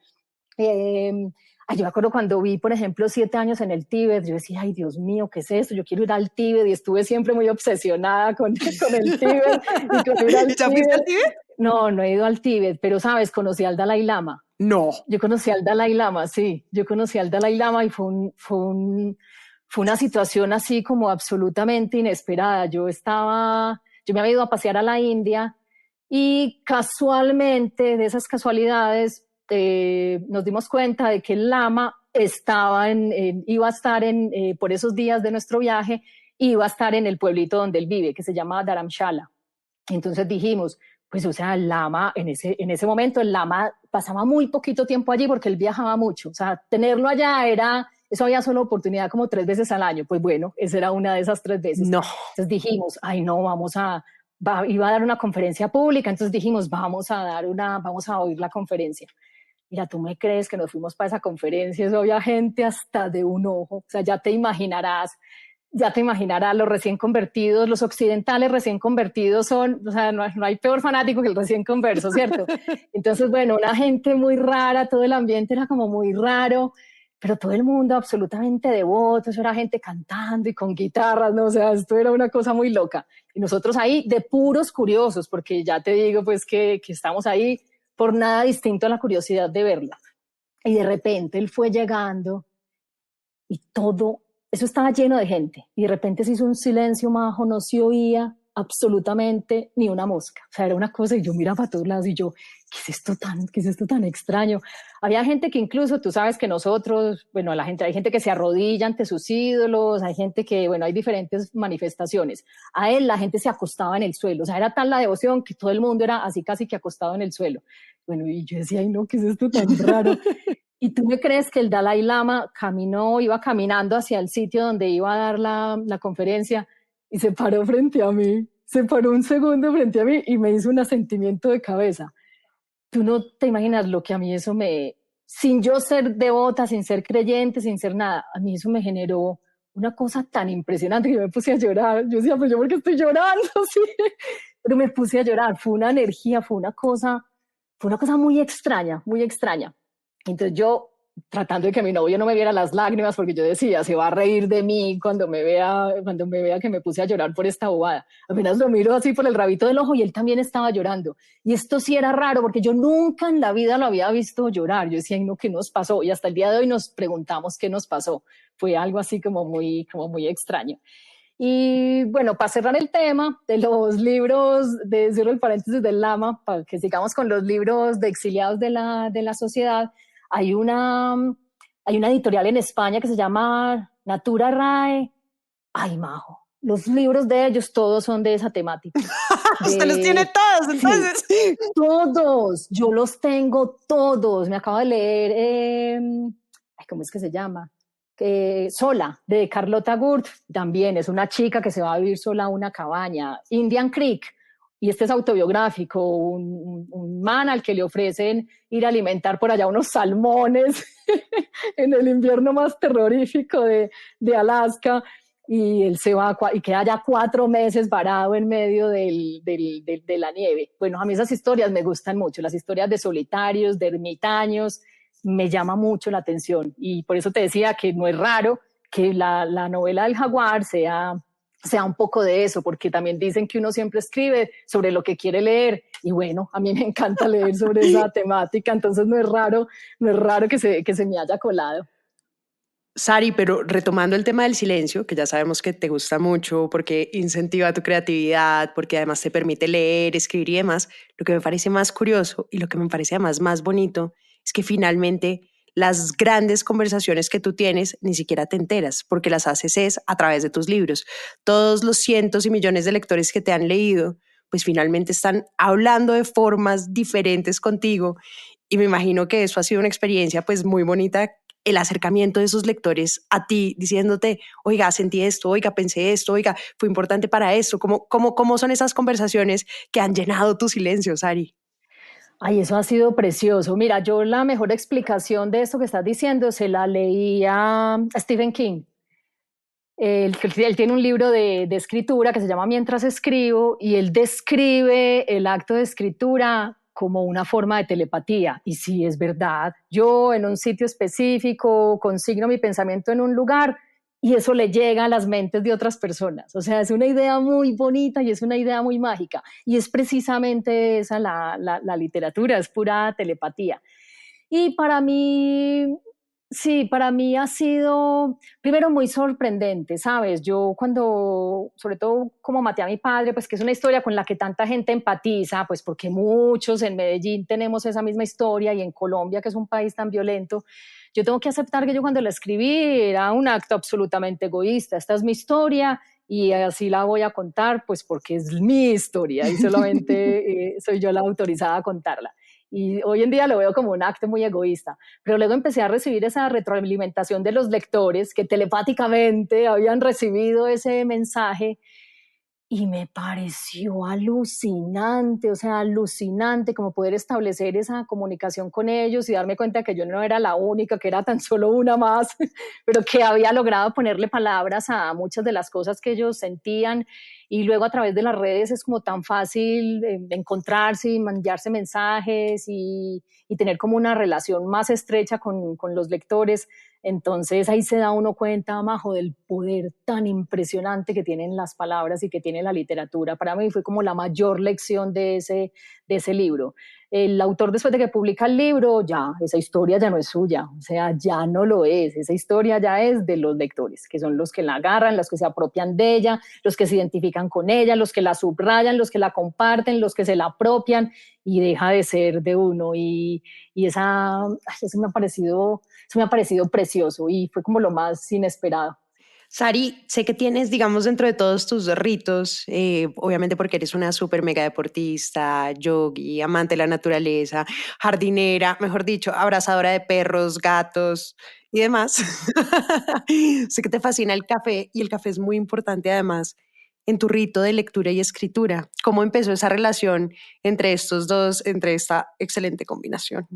Yo me acuerdo cuando vi, por ejemplo, 7 años en el Tíbet, yo decía, ay, Dios mío, ¿qué es esto? Yo quiero ir al Tíbet, y estuve siempre muy obsesionada con el Tíbet. Y con ir al ¿Ya fuiste al Tíbet? No, no he ido al Tíbet, pero, ¿sabes? Conocí al Dalai Lama. No. Yo conocí al Dalai Lama, sí. Yo conocí al Dalai Lama, y fue una situación así como absolutamente inesperada. Yo me había ido a pasear a la India, y casualmente, de esas casualidades, nos dimos cuenta de que el Lama iba a estar por esos días de nuestro viaje, iba a estar en el pueblito donde él vive, que se llama Dharamshala. Entonces dijimos, pues, o sea, el Lama, en ese momento, el Lama pasaba muy poquito tiempo allí porque él viajaba mucho. O sea, tenerlo allá eso había solo oportunidad como 3 veces al año. Pues bueno, esa era una de esas 3 veces. No. Entonces dijimos, ay, no, iba a dar una conferencia pública, entonces dijimos, vamos a oír la conferencia. Mira, ¿tú me crees que nos fuimos para esa conferencia? Eso había gente hasta de un ojo. O sea, ya te imaginarás, los recién convertidos, los occidentales recién convertidos son, o sea, no hay peor fanático que el recién converso, ¿cierto? Entonces, bueno, una gente muy rara, todo el ambiente era como muy raro, pero todo el mundo absolutamente devoto, eso era gente cantando y con guitarras, ¿no? O sea, esto era una cosa muy loca. Y nosotros ahí de puros curiosos, porque ya te digo, pues, que estamos ahí por nada distinto a la curiosidad de verla. Y de repente él fue llegando, y todo eso estaba lleno de gente, y de repente se hizo un silencio, Majo, no se oía absolutamente ni una mosca. O sea, era una cosa, y yo miraba para todos lados, y yo, ¿qué es esto tan extraño? Había gente que incluso, tú sabes que nosotros, bueno, hay gente que se arrodilla ante sus ídolos, hay gente que, bueno, hay diferentes manifestaciones. A él la gente se acostaba en el suelo, o sea, era tal la devoción que todo el mundo era así casi que acostado en el suelo. Bueno, y yo decía, ay no, ¿qué es esto tan raro? ¿Y tú me crees que el Dalai Lama iba caminando hacia el sitio donde iba a dar la conferencia, y se paró frente a mí, se paró un segundo frente a mí y me hizo un asentimiento de cabeza? Tú no te imaginas lo que a mí eso sin yo ser devota, sin ser creyente, sin ser nada, a mí eso me generó una cosa tan impresionante que yo me puse a llorar. Yo decía, pues yo, ¿por qué estoy llorando? Sí. Pero me puse a llorar, fue una energía, fue una cosa muy extraña, muy extraña. Entonces yo, tratando de que mi novio no me viera las lágrimas, porque yo decía, se va a reír de mí cuando me vea que me puse a llorar por esta bobada. Apenas lo miro así por el rabito del ojo, y él también estaba llorando. Y esto sí era raro, porque yo nunca en la vida lo había visto llorar. Yo decía, ay no, ¿qué nos pasó? Y hasta el día de hoy nos preguntamos qué nos pasó. Fue algo así como muy extraño. Y bueno, para cerrar el tema de los libros, de cierro el paréntesis del Lama, para que sigamos con los libros de exiliados de la sociedad, hay una editorial en España que se llama Natura Rae. Ay, Majo, los libros de ellos todos son de esa temática. Usted los tiene todos, entonces. Sí, todos, yo los tengo todos. Me acabo de leer, ¿cómo es que se llama? Sola, de Carlota Gurt, también es una chica que se va a vivir sola a una cabaña. Indian Creek, y este es autobiográfico, un man al que le ofrecen ir a alimentar por allá unos salmones en el invierno más terrorífico de Alaska, y él se va y queda ya 4 meses varado en medio de la nieve. Bueno, a mí esas historias me gustan mucho, las historias de solitarios, de ermitaños, me llama mucho la atención, y por eso te decía que no es raro que la novela del jaguar sea un poco de eso, porque también dicen que uno siempre escribe sobre lo que quiere leer, y bueno, a mí me encanta leer sobre esa temática, entonces no es raro que se me haya colado. Sari, pero retomando el tema del silencio, que ya sabemos que te gusta mucho porque incentiva tu creatividad, porque además te permite leer, escribir y demás, lo que me parece más curioso y lo que me parece además más bonito es que finalmente las grandes conversaciones que tú tienes ni siquiera te enteras porque las haces es a través de tus libros. Todos los cientos y millones de lectores que te han leído, pues finalmente están hablando de formas diferentes contigo y me imagino que eso ha sido una experiencia pues muy bonita, el acercamiento de esos lectores a ti diciéndote, oiga, sentí esto, oiga, pensé esto, oiga, fue importante para esto. ¿Cómo son esas conversaciones que han llenado tu silencio, Sari? Ay, eso ha sido precioso. Mira, yo la mejor explicación de esto que estás diciendo se la leí a Stephen King. Él tiene un libro de escritura que se llama Mientras escribo y él describe el acto de escritura como una forma de telepatía. Y sí, es verdad. Yo en un sitio específico consigno mi pensamiento en un lugar y eso le llega a las mentes de otras personas. O sea, es una idea muy bonita y es una idea muy mágica. Y es precisamente esa la literatura, es pura telepatía. Y para mí, sí, para mí ha sido, primero, muy sorprendente, ¿sabes? Yo cuando, sobre todo como maté a mi padre, pues que es una historia con la que tanta gente empatiza, pues porque muchos en Medellín tenemos esa misma historia y en Colombia, que es un país tan violento, yo tengo que aceptar que yo cuando la escribí era un acto absolutamente egoísta. Esta es mi historia y así la voy a contar, pues porque es mi historia y solamente soy yo la autorizada a contarla. Y hoy en día lo veo como un acto muy egoísta. Pero luego empecé a recibir esa retroalimentación de los lectores que telepáticamente habían recibido ese mensaje y me pareció alucinante, o sea, alucinante como poder establecer esa comunicación con ellos y darme cuenta que yo no era la única, que era tan solo una más, pero que había logrado ponerle palabras a muchas de las cosas que ellos sentían. Y luego a través de las redes es como tan fácil encontrarse y mandarse mensajes y tener como una relación más estrecha con los lectores. Entonces ahí se da uno cuenta, Majo, del poder tan impresionante que tienen las palabras y que tiene la literatura. Para mí fue como la mayor lección de ese libro. El autor, después de que publica el libro, ya esa historia ya no es suya, o sea, ya no lo es. Esa historia ya es de los lectores, que son los que la agarran, los que se apropian de ella, los que se identifican con ella, los que la subrayan, los que la comparten, los que se la apropian y deja de ser de uno. Y eso me ha parecido precioso y fue como lo más inesperado. Sari, sé que tienes, digamos, dentro de todos tus ritos, obviamente porque eres una súper mega deportista, yogi, amante de la naturaleza, jardinera, mejor dicho, abrazadora de perros, gatos y demás. Sé que te fascina el café y el café es muy importante además en tu rito de lectura y escritura. ¿Cómo empezó esa relación entre estos dos, entre esta excelente combinación?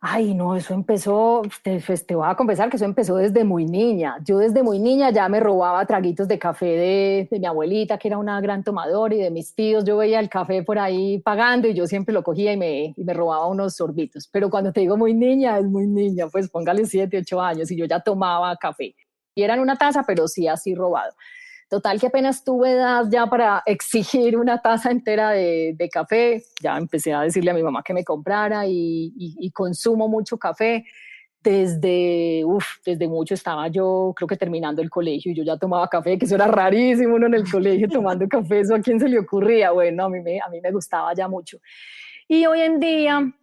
Ay, no, eso empezó, te voy a confesar que eso empezó desde muy niña. Yo desde muy niña ya me robaba traguitos de café de mi abuelita, que era una gran tomadora, y de mis tíos. Yo veía el café por ahí pagando y yo siempre lo cogía y me robaba unos sorbitos. Pero cuando te digo muy niña, es muy niña, pues póngale 7, 8 años y yo ya tomaba café. Y era en una taza, pero sí así robado. Total que apenas tuve edad ya para exigir una taza entera de café, ya empecé a decirle a mi mamá que me comprara y consumo mucho café. Desde mucho estaba yo, creo que terminando el colegio, y yo ya tomaba café, que eso era rarísimo, uno en el colegio tomando café, eso a quién se le ocurría. Bueno, a mí me gustaba ya mucho. Y hoy en día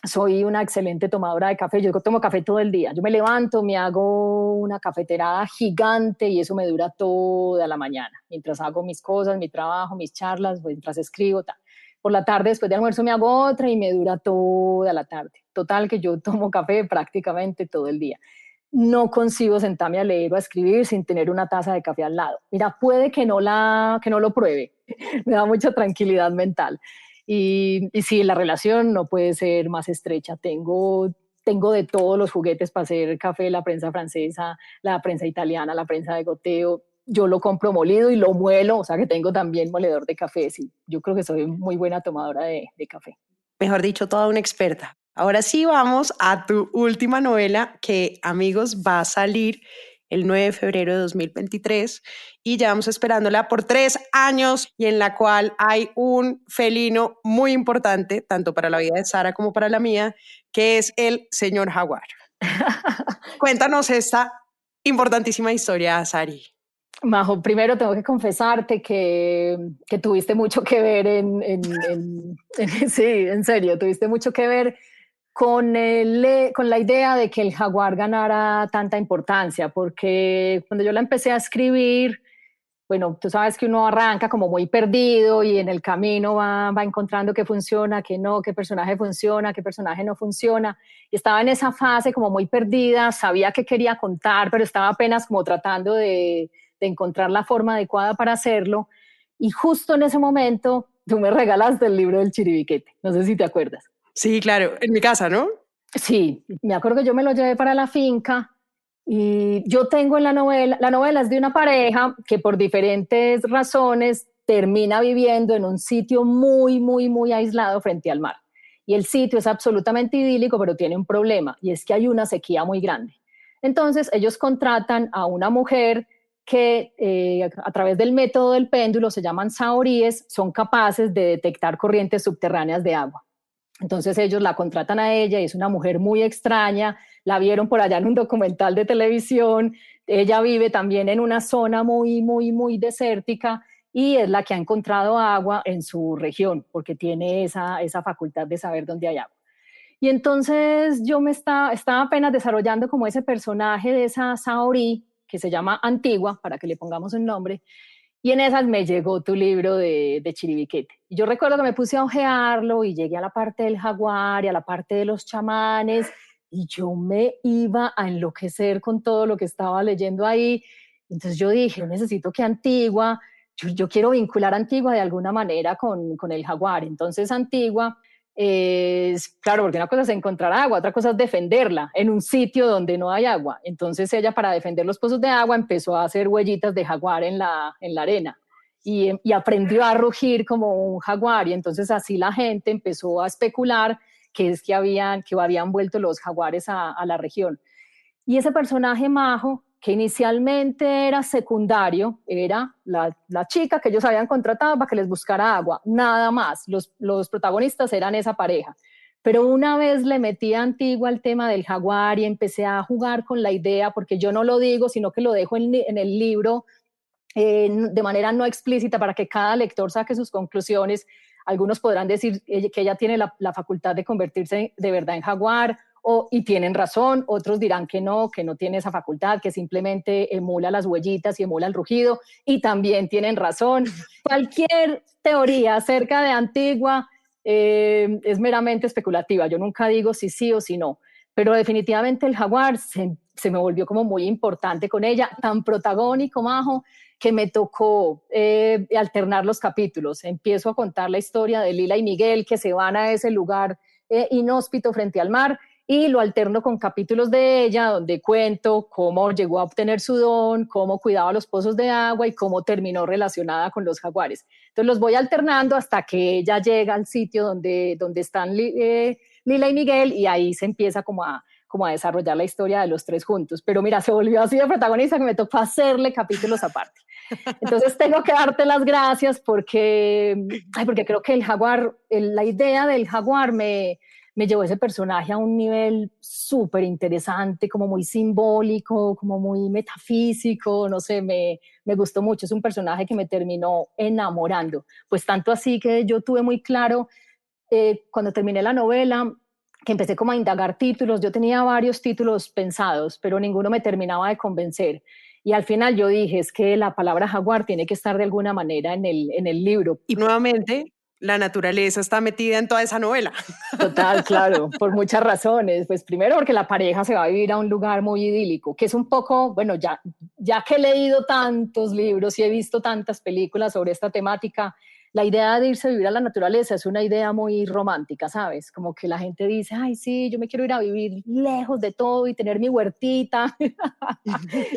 soy una excelente tomadora de café. Yo tomo café todo el día. Yo me levanto, me hago una cafeterada gigante y eso me dura toda la mañana. Mientras hago mis cosas, mi trabajo, mis charlas, mientras escribo, tal. Por la tarde, después de almuerzo, me hago otra y me dura toda la tarde. Total, que yo tomo café prácticamente todo el día. No consigo sentarme a leer o a escribir sin tener una taza de café al lado. Mira, puede que no lo pruebe. Me da mucha tranquilidad mental. Y sí, la relación no puede ser más estrecha. Tengo de todos los juguetes para hacer café, la prensa francesa, la prensa italiana, la prensa de goteo. Yo lo compro molido y lo muelo, o sea que tengo también moledor de café. Sí, yo creo que soy muy buena tomadora de café. Mejor dicho, toda una experta. Ahora sí vamos a tu última novela que, amigos, va a salir el 9 de febrero de 2023 y llevamos esperándola por 3 años y en la cual hay un felino muy importante, tanto para la vida de Sara como para la mía, que es el señor Jaguar. Cuéntanos esta importantísima historia, Sari. Majo, primero tengo que confesarte que tuviste mucho que ver sí, en serio, tuviste mucho que ver con la idea de que el jaguar ganara tanta importancia, porque cuando yo la empecé a escribir, bueno, tú sabes que uno arranca como muy perdido y en el camino va encontrando qué funciona, qué no, qué personaje funciona, qué personaje no funciona. Y estaba en esa fase como muy perdida, sabía que quería contar, pero estaba apenas como tratando de encontrar la forma adecuada para hacerlo. Y justo en ese momento tú me regalaste el libro del Chiribiquete, no sé si te acuerdas. Sí, claro, en mi casa, ¿no? Sí, me acuerdo que yo me lo llevé para la finca y yo tengo en la novela es de una pareja que por diferentes razones termina viviendo en un sitio muy, muy, muy aislado frente al mar. Y el sitio es absolutamente idílico, pero tiene un problema y es que hay una sequía muy grande. Entonces ellos contratan a una mujer que a través del método del péndulo, se llaman saoríes, son capaces de detectar corrientes subterráneas de agua. Entonces ellos la contratan a ella y es una mujer muy extraña, la vieron por allá en un documental de televisión, ella vive también en una zona muy, muy, muy desértica y es la que ha encontrado agua en su región porque tiene esa facultad de saber dónde hay agua. Y entonces yo estaba apenas desarrollando como ese personaje de esa Saorí, que se llama Antigua, para que le pongamos un nombre, y en esas me llegó tu libro de Chiribiquete. Y yo recuerdo que me puse a hojearlo y llegué a la parte del jaguar y a la parte de los chamanes y yo me iba a enloquecer con todo lo que estaba leyendo ahí. Entonces yo dije, necesito que Antigua, yo quiero vincular a Antigua de alguna manera con el jaguar. Entonces Antigua es, claro, porque una cosa es encontrar agua, otra cosa es defenderla en un sitio donde no hay agua. Entonces ella, para defender los pozos de agua, empezó a hacer huellitas de jaguar en la arena y aprendió a rugir como un jaguar. Y entonces así la gente empezó a especular que habían vuelto los jaguares a la región. Y ese personaje Majo, que inicialmente era secundario, era la chica que ellos habían contratado para que les buscara agua, nada más. Los protagonistas eran esa pareja. Pero una vez le metí a Antigua el tema del jaguar y empecé a jugar con la idea, porque yo no lo digo, sino que lo dejo en el libro de manera no explícita para que cada lector saque sus conclusiones. Algunos podrán decir que ella tiene la facultad de convertirse de verdad en jaguar, y tienen razón, otros dirán que no tiene esa facultad, que simplemente emula las huellitas y emula el rugido, y también tienen razón. Cualquier teoría acerca de Antigua es meramente especulativa. Yo nunca digo si sí o si no, pero definitivamente el jaguar se me volvió como muy importante con ella, tan protagónico, Majo, que me tocó alternar los capítulos. Empiezo a contar la historia de Lila y Miguel, que se van a ese lugar inhóspito frente al mar, y lo alterno con capítulos de ella, donde cuento cómo llegó a obtener su don, cómo cuidaba los pozos de agua y cómo terminó relacionada con los jaguares. Entonces los voy alternando hasta que ella llega al sitio donde están Lila y Miguel, y ahí se empieza como a desarrollar la historia de los tres juntos. Pero mira, se volvió así de protagonista que me tocó hacerle capítulos aparte. Entonces tengo que darte las gracias porque creo que el jaguar, la idea del jaguar me llevó ese personaje a un nivel súper interesante, como muy simbólico, como muy metafísico, no sé, me gustó mucho. Es un personaje que me terminó enamorando. Pues tanto así que yo tuve muy claro, cuando terminé la novela, que empecé como a indagar títulos. Yo tenía varios títulos pensados, pero ninguno me terminaba de convencer. Y al final yo dije, es que la palabra jaguar tiene que estar de alguna manera en el libro. Y nuevamente, la naturaleza está metida en toda esa novela. Total, claro, por muchas razones. Pues primero porque la pareja se va a vivir a un lugar muy idílico, que es un poco, bueno, ya que he leído tantos libros y he visto tantas películas sobre esta temática, la idea de irse a vivir a la naturaleza es una idea muy romántica, ¿sabes? Como que la gente dice, ay, sí, yo me quiero ir a vivir lejos de todo y tener mi huertita y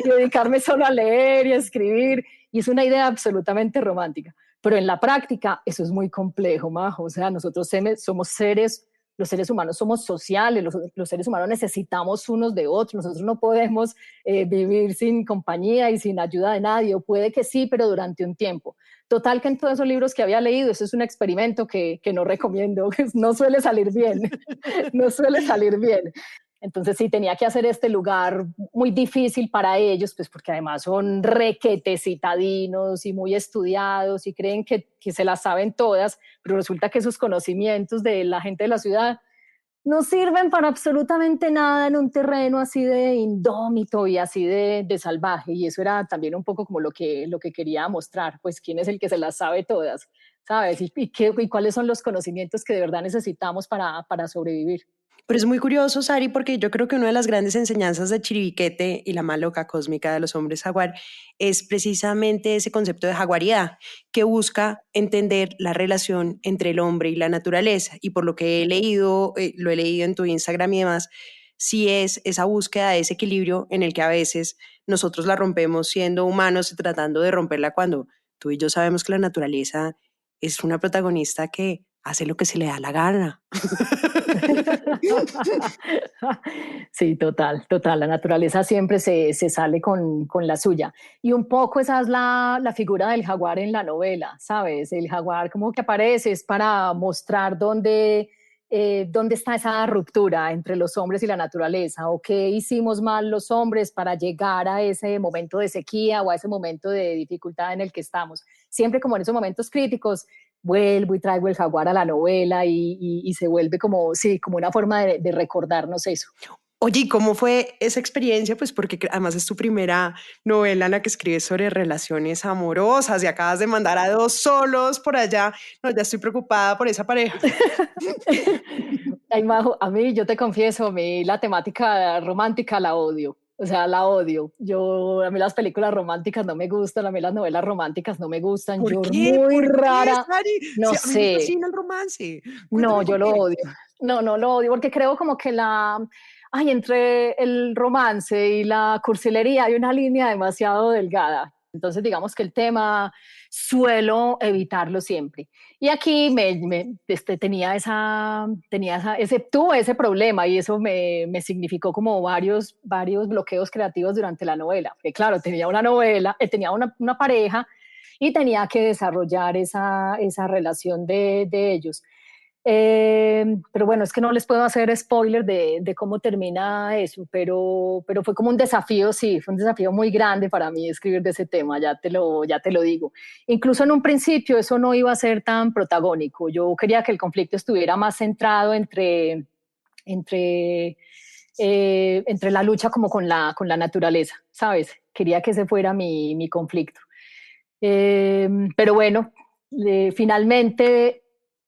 dedicarme solo a leer y a escribir. Y es una idea absolutamente romántica. Pero en la práctica eso es muy complejo, Majo. O sea, nosotros somos seres, los seres humanos somos sociales, los seres humanos necesitamos unos de otros. Nosotros no podemos vivir sin compañía y sin ayuda de nadie, o puede que sí, pero durante un tiempo. Total, que en todos esos libros que había leído, eso es un experimento que no recomiendo, no suele salir bien, no suele salir bien. Entonces sí, tenía que hacer este lugar muy difícil para ellos, pues porque además son requete citadinos y muy estudiados y creen que se las saben todas, pero resulta que sus conocimientos de la gente de la ciudad no sirven para absolutamente nada en un terreno así de indómito y así de salvaje. Y eso era también un poco como lo que quería mostrar, pues quién es el que se las sabe todas, ¿sabes? Y cuáles son los conocimientos que de verdad necesitamos para sobrevivir. Pero es muy curioso, Sari, porque yo creo que una de las grandes enseñanzas de Chiribiquete y la más loca cósmica de los hombres jaguar es precisamente ese concepto de jaguaridad, que busca entender la relación entre el hombre y la naturaleza. Y por lo que he leído, lo he leído en tu Instagram y demás, sí es esa búsqueda de ese equilibrio en el que a veces nosotros la rompemos siendo humanos y tratando de romperla cuando tú y yo sabemos que la naturaleza es una protagonista que hace lo que se le da la gana. Sí, total, total. La naturaleza siempre se sale con la suya. Y un poco esa es la figura del jaguar en la novela, ¿sabes? El jaguar como que aparece es para mostrar dónde está esa ruptura entre los hombres y la naturaleza, o qué hicimos mal los hombres para llegar a ese momento de sequía o a ese momento de dificultad en el que estamos. Siempre como en esos momentos críticos, vuelvo y traigo el jaguar a la novela y se vuelve como, sí, como una forma de recordarnos eso. Oye, ¿y cómo fue esa experiencia? Pues porque además es tu primera novela en la que escribes sobre relaciones amorosas y acabas de mandar a 2 solos por allá. No, ya estoy preocupada por esa pareja. Ay, Majo, a mí, yo te confieso, a mí la temática romántica la odio. O sea, la odio. A mí las películas románticas no me gustan, a mí las novelas románticas no me gustan. ¿Por Yo qué? muy ¿Por rara, qué, Sari? no Si a mí me sé. fascina el romance. No, Cuéntame yo por lo qué. odio. No, no lo odio porque creo como que entre el romance y la cursilería hay una línea demasiado delgada. Entonces, digamos que el tema suelo evitarlo siempre. Y aquí tuve ese problema y eso me significó como varios bloqueos creativos durante la novela. Porque claro, tenía una novela, tenía una pareja y tenía que desarrollar esa relación de ellos. Pero bueno, es que no les puedo hacer spoiler de cómo termina eso, pero fue como un desafío, sí, fue un desafío muy grande para mí escribir de ese tema, ya te lo digo. Incluso en un principio eso no iba a ser tan protagónico, yo quería que el conflicto estuviera más centrado entre la lucha como con la naturaleza, ¿sabes? Quería que ese fuera mi conflicto. Pero bueno, finalmente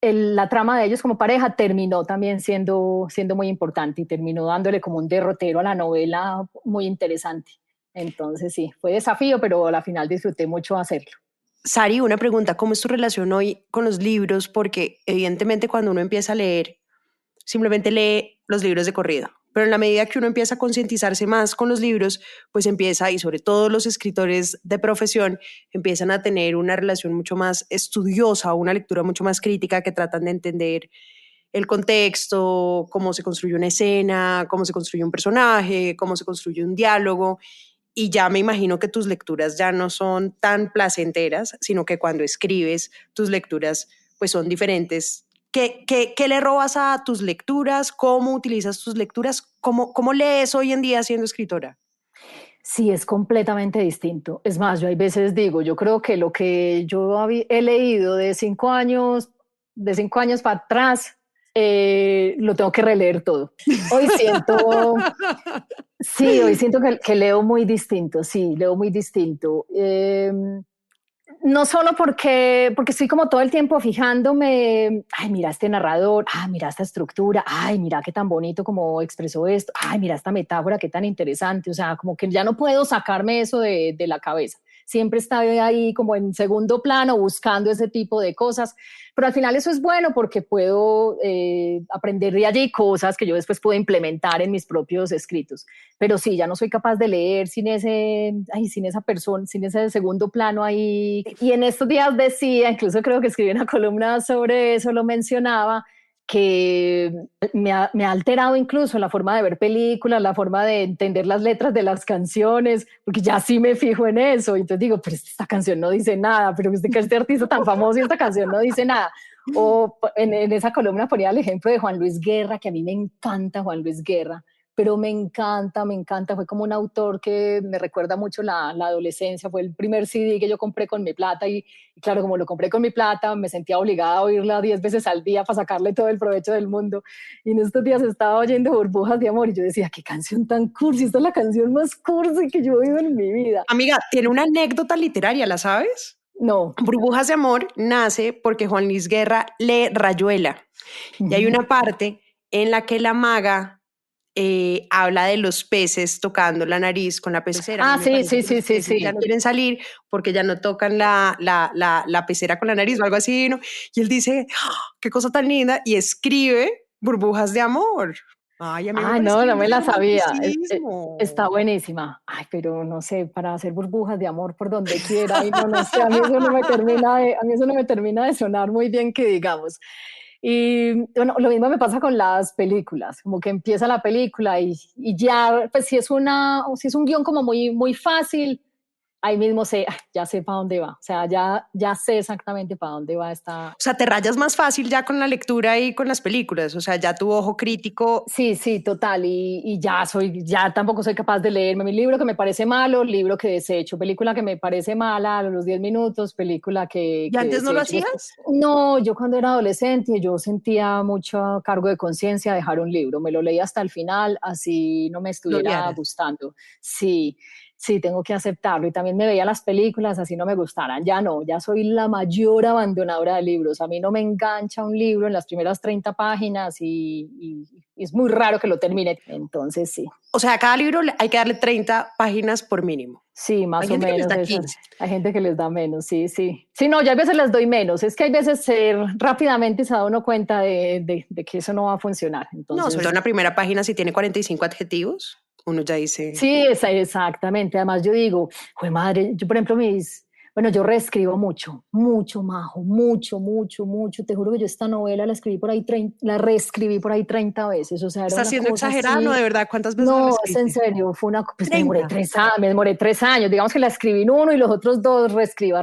la trama de ellos como pareja terminó también siendo muy importante y terminó dándole como un derrotero a la novela muy interesante. Entonces sí, fue desafío, pero a la final disfruté mucho hacerlo. Sari, una pregunta, ¿cómo es tu relación hoy con los libros? Porque evidentemente cuando uno empieza a leer, simplemente lee los libros de corrido. Pero en la medida que uno empieza a concientizarse más con los libros, pues empieza, y sobre todo los escritores de profesión, empiezan a tener una relación mucho más estudiosa, una lectura mucho más crítica, que tratan de entender el contexto, cómo se construye una escena, cómo se construye un personaje, cómo se construye un diálogo. Y ya me imagino que tus lecturas ya no son tan placenteras, sino que cuando escribes, tus lecturas pues son diferentes. ¿Qué le robas a tus lecturas? ¿Cómo utilizas tus lecturas? ¿Cómo lees hoy en día siendo escritora? Sí, es completamente distinto. Es más, yo hay veces digo, yo creo que lo que yo he leído de 5 años para atrás, lo tengo que releer todo. Hoy siento, sí, hoy siento que leo muy distinto, sí, leo muy distinto. No solo porque estoy como todo el tiempo fijándome, ay, mira este narrador, ay, mira esta estructura, ay, mira qué tan bonito como expresó esto, ay, mira esta metáfora, qué tan interesante, o sea, como que ya no puedo sacarme eso de la cabeza. Siempre está ahí como en segundo plano buscando ese tipo de cosas, pero al final eso es bueno porque puedo aprender de allí cosas que yo después puedo implementar en mis propios escritos. Pero sí, ya no soy capaz de leer sin esa persona, sin ese segundo plano ahí. Y en estos días decía, incluso creo que escribí una columna sobre eso, lo mencionaba, que me ha alterado incluso la forma de ver películas, la forma de entender las letras de las canciones, porque ya sí me fijo en eso. Y entonces digo, pero esta canción no dice nada, pero este artista tan famoso y esta canción no dice nada. O en esa columna ponía el ejemplo de Juan Luis Guerra, que a mí me encanta Juan Luis Guerra, pero me encanta, fue como un autor que me recuerda mucho la adolescencia, fue el primer CD que yo compré con mi plata y claro, como lo compré con mi plata, me sentía obligada a oírla 10 veces al día para sacarle todo el provecho del mundo. Y en estos días estaba oyendo Burbujas de Amor y yo decía, qué canción tan cursi, esta es la canción más cursi que yo he oído en mi vida. Amiga, tiene una anécdota literaria, ¿la sabes? No. Burbujas de Amor nace porque Juan Luis Guerra lee Rayuela. Y hay una parte en la que la maga habla de los peces tocando la nariz con la pecera. Ah, sí. Ya no quieren salir porque ya no tocan la pecera con la nariz o algo así, ¿no? Y él dice, ¡oh, qué cosa tan linda! Y escribe Burbujas de Amor. Ay, a mí me parece No me la sabía. Está romanticismo. buenísima. Ay, pero no sé, para hacer burbujas de amor por donde quiera. Ay, no sé, a mí eso no me termina de sonar muy bien que digamos. Y bueno, lo mismo me pasa con las películas, como que empieza la película y ya, pues si es un guión como muy fácil, ahí mismo ya sé para dónde va. O sea, ya sé exactamente para dónde va esta. O sea, te rayas más fácil ya con la lectura y con las películas. O sea, ya tu ojo crítico. Sí, total. Y ya tampoco soy capaz de leerme mi libro que me parece malo, libro que desecho, película que me parece mala a los 10 minutos, película ¿Y que antes no lo desecho. hacías? No, yo cuando era adolescente yo sentía mucho cargo de conciencia dejar un libro. Me lo leí hasta el final, así no me Lo estuviera odiaras. gustando. Sí, tengo que aceptarlo. Y también me veía las películas así no me gustaran. Ya no, ya soy la mayor abandonadora de libros. A mí no me engancha un libro en las primeras 30 páginas y es muy raro que lo termine. Entonces sí. O sea, a cada libro hay que darle 30 páginas por mínimo. Sí, más Hay o gente que les menos. da 15. Hay gente que les da menos, sí. Sí, no, yo a veces les doy menos. Es que hay veces rápidamente se da uno cuenta de que eso no va a funcionar. No, Entonces, sobre todo en la primera página, si tiene 45 adjetivos, uno ya dice, sí, exactamente. Además, yo digo, joder, madre, yo por ejemplo, bueno, yo reescribo mucho, Majo, mucho. Te juro que yo esta novela la reescribí por ahí 30 veces. O sea, era ¿está una siendo cosa exagerada? No, así. de verdad, ¿cuántas veces la No, es en reescribiste? serio, pues 30. me demoré 3 años. Digamos que la escribí en uno y los otros dos reescriba.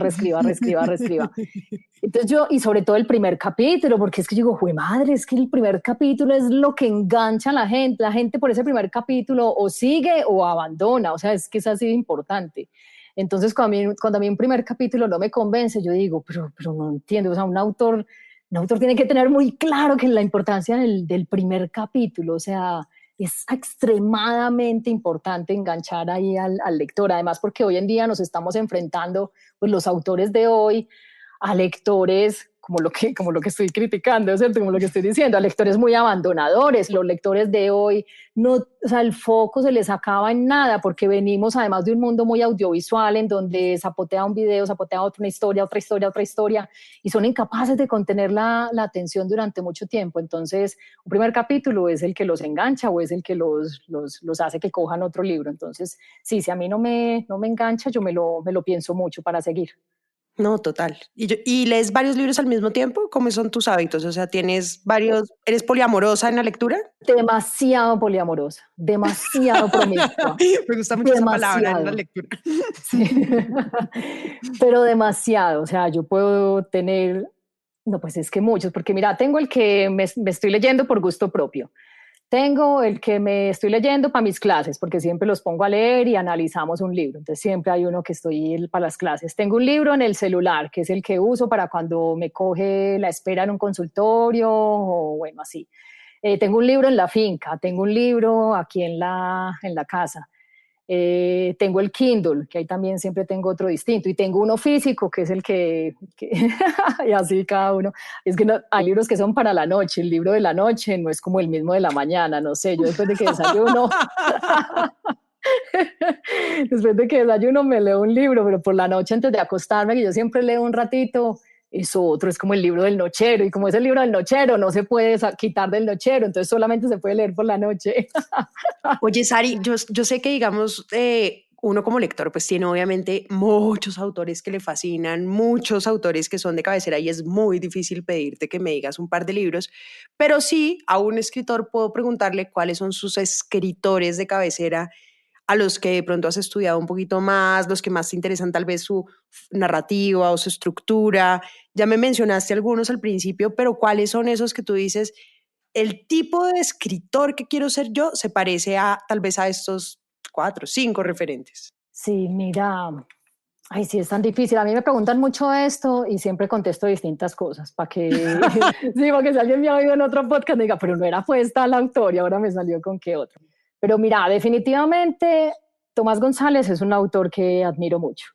Entonces y sobre todo el primer capítulo, porque es que yo digo, jue madre, es que el primer capítulo es lo que engancha a la gente. La gente por ese primer capítulo o sigue o abandona, o sea, es que es así de importante. Entonces, cuando a mí un primer capítulo no me convence, yo digo, pero no entiendo, o sea, un autor tiene que tener muy claro que la importancia del primer capítulo, o sea, es extremadamente importante enganchar ahí al lector, además porque hoy en día nos estamos enfrentando, pues los autores de hoy, a lectores como lo que estoy criticando, ¿cierto? Como lo que estoy diciendo, a lectores muy abandonadores. Los lectores de hoy, no, o sea, el foco se les acaba en nada, porque venimos además de un mundo muy audiovisual en donde zapotea un video, zapotea otra historia, y son incapaces de contener la atención durante mucho tiempo. Entonces, un primer capítulo es el que los engancha o es el que los hace que cojan otro libro. Entonces, sí, si a mí no me engancha, yo me lo pienso mucho para seguir. No, total. ¿Y lees varios libros al mismo tiempo? ¿Cómo son tus hábitos? O sea, ¿eres poliamorosa en la lectura? Demasiado poliamorosa, demasiado promiscua, Me gusta mucho esa palabra en la demasiado, lectura. sí. Pero demasiado, o sea, yo puedo tener, no, pues es que muchos, porque mira, tengo el que me estoy leyendo por gusto propio, tengo el que me estoy leyendo para mis clases, porque siempre los pongo a leer y analizamos un libro, entonces siempre hay uno que estoy para las clases. Tengo un libro en el celular, que es el que uso para cuando me coge la espera en un consultorio o bueno, así. Tengo un libro en la finca, tengo un libro aquí en la casa. Tengo el Kindle, que ahí también siempre tengo otro distinto, y tengo uno físico, que es el que y así cada uno. Es que hay libros que son para la noche, el libro de la noche no es como el mismo de la mañana, no sé, yo después de que desayuno, después de que desayuno me leo un libro, pero por la noche antes de acostarme, que yo siempre leo un ratito, eso otro es como el libro del nochero, y como es el libro del nochero, no se puede quitar del nochero, entonces solamente se puede leer por la noche. Oye, Sari, yo sé que, digamos, uno como lector, pues tiene obviamente muchos autores que le fascinan, muchos autores que son de cabecera y es muy difícil pedirte que me digas un par de libros, pero sí a un escritor puedo preguntarle cuáles son sus escritores de cabecera a los que de pronto has estudiado un poquito más, los que más te interesan tal vez su narrativa o su estructura. Ya me mencionaste algunos al principio, pero ¿cuáles son esos que tú dices? el tipo de escritor que quiero ser yo se parece a tal vez a estos 4, 5 referentes. Sí, mira, ay, sí, es tan difícil. A mí me preguntan mucho esto y siempre contesto distintas cosas para que, sí, porque si alguien me ha oído en otro podcast, me diga, pero no era pues tal autor y ahora me salió con qué otro. Pero mira, definitivamente Tomás González es un autor que admiro mucho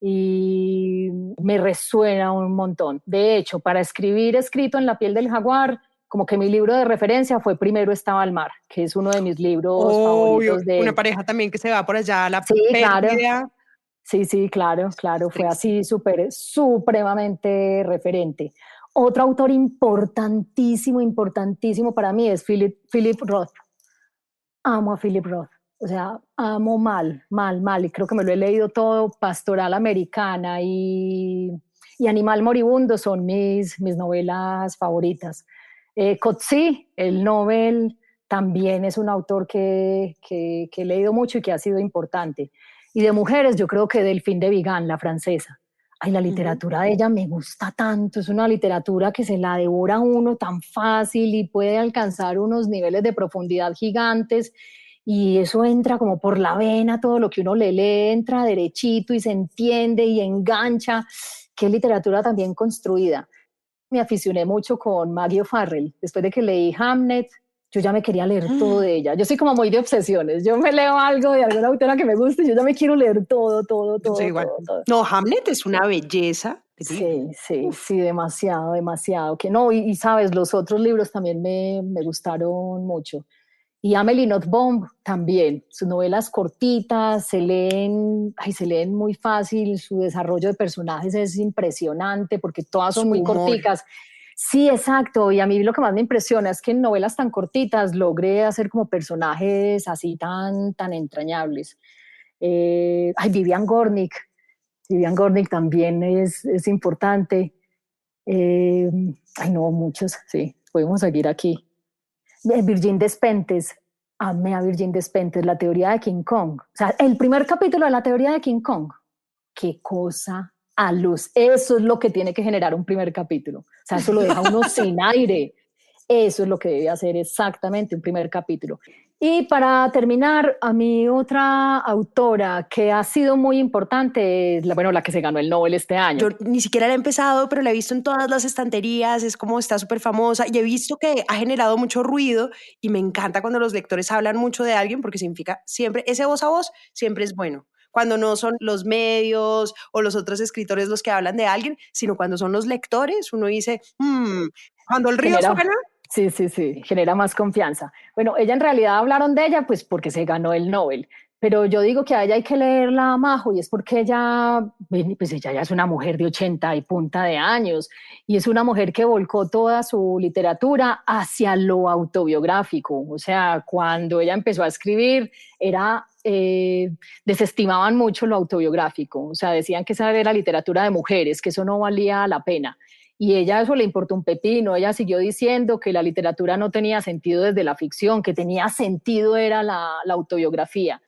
y me resuena un montón. De hecho, para escribir Escrito en la piel del jaguar, como que mi libro de referencia fue Primero estaba el mar, que es uno de mis libros Obvio, favoritos de una él. pareja también que se va por allá a la Sí, claro. pérdida. Sí, sí, claro, claro, fue así supremamente referente. Otro autor importantísimo, importantísimo para mí es Philip Roth. Amo a Philip Roth, o sea, amo mal, mal, mal, y creo que me lo he leído todo. Pastoral Americana y Animal Moribundo son mis novelas favoritas. Coetzee, el Nobel, también es un autor que he leído mucho y que ha sido importante. Y de mujeres, yo creo que Delphine de Vigan, la francesa. Ay, la literatura de ella me gusta tanto, es una literatura que se la devora uno tan fácil y puede alcanzar unos niveles de profundidad gigantes, y eso entra como por la vena, todo lo que uno le lee entra derechito y se entiende y engancha. Qué literatura tan bien construida. Me aficioné mucho con Maggie O'Farrell. Después de que leí Hamnet, yo ya me quería leer todo de ella. Yo soy como muy de obsesiones. Yo me leo algo de alguna autora que me guste y yo ya me quiero leer todo, todo, todo, Sí, igual. todo. No, Hamlet es una belleza. Sí, sí, sí, demasiado, demasiado. Que no, y sabes, los otros libros también me gustaron mucho. Y Amelie Nothomb también. Sus novelas cortitas, se leen muy fácil, su desarrollo de personajes es impresionante porque todas son muy corticas. Sí, exacto. Y a mí lo que más me impresiona es que en novelas tan cortitas logré hacer como personajes así tan entrañables. Vivian Gornick. Vivian Gornick también es importante. No, muchos, sí. Podemos seguir aquí. Virgin Despentes. Amé a Virgin Despentes, la teoría de King Kong. O sea, el primer capítulo de la teoría de King Kong. Qué cosa a luz. Eso es lo que tiene que generar un primer capítulo. O sea, eso lo deja uno sin aire. Eso es lo que debe hacer exactamente un primer capítulo. Y para terminar, a mí otra autora que ha sido muy importante es la que se ganó el Nobel este año. Yo ni siquiera la he empezado, pero la he visto en todas las estanterías, es como está súper famosa y he visto que ha generado mucho ruido y me encanta cuando los lectores hablan mucho de alguien porque significa siempre, ese voz a voz siempre es bueno. Cuando no son los medios o los otros escritores los que hablan de alguien, sino cuando son los lectores, uno dice, cuando el río suena. Sí, genera más confianza. Bueno, ella en realidad hablaron de ella pues porque se ganó el Nobel, pero yo digo que a ella hay que leerla, Majo, y es porque ella ya es una mujer de 80 y punta de años, y es una mujer que volcó toda su literatura hacia lo autobiográfico. O sea, cuando ella empezó a escribir, desestimaban mucho lo autobiográfico, o sea, decían que esa era literatura de mujeres, que eso no valía la pena. Y ella eso le importó un pepino. Ella siguió diciendo que la literatura no tenía sentido desde la ficción, que tenía sentido era la autobiografía.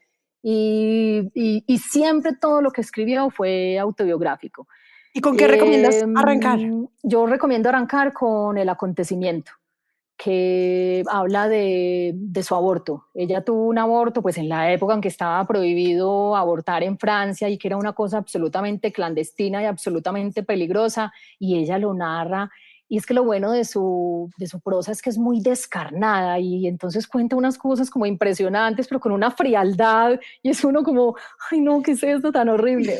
Y siempre todo lo que escribió fue autobiográfico. ¿Y con qué recomiendas arrancar? Yo recomiendo arrancar con El acontecimiento, que habla de su aborto. Ella tuvo un aborto pues en la época en que estaba prohibido abortar en Francia y que era una cosa absolutamente clandestina y absolutamente peligrosa, y ella lo narra. Y es que lo bueno de su prosa es que es muy descarnada y entonces cuenta unas cosas como impresionantes, pero con una frialdad, y es uno como, ay no, ¿qué es esto tan horrible?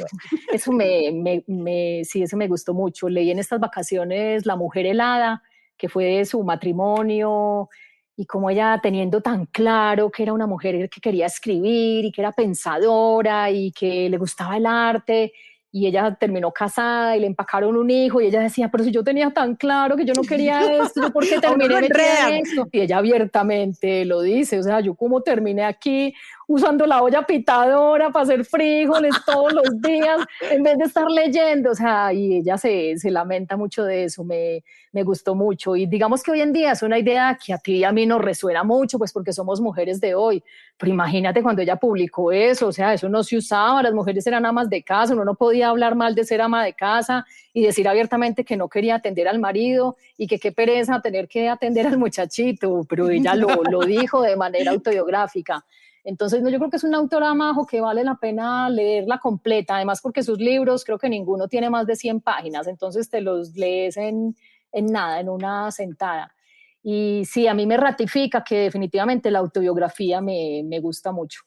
Eso sí, eso me gustó mucho. Leí en estas vacaciones La mujer helada, que fue de su matrimonio, y como ella teniendo tan claro que era una mujer que quería escribir y que era pensadora y que le gustaba el arte, y ella terminó casada y le empacaron un hijo y ella decía, pero si yo tenía tan claro que yo no quería esto, ¿yo por qué terminé metida en esto? Y ella abiertamente lo dice, o sea, yo como terminé aquí, usando la olla pitadora para hacer frijoles todos los días en vez de estar leyendo, o sea, y ella se lamenta mucho de eso, me gustó mucho, y digamos que hoy en día es una idea que a ti y a mí nos resuena mucho, pues porque somos mujeres de hoy, pero imagínate cuando ella publicó eso, o sea, eso no se usaba, las mujeres eran amas de casa, uno no podía hablar mal de ser ama de casa y decir abiertamente que no quería atender al marido y que qué pereza tener que atender al muchachito, pero ella lo dijo de manera autobiográfica. Entonces, no, yo creo que es una autora, Majo, que vale la pena leerla completa, además porque sus libros creo que ninguno tiene más de 100 páginas, entonces te los lees en nada, en una sentada. Y sí, a mí me ratifica que definitivamente la autobiografía me gusta mucho,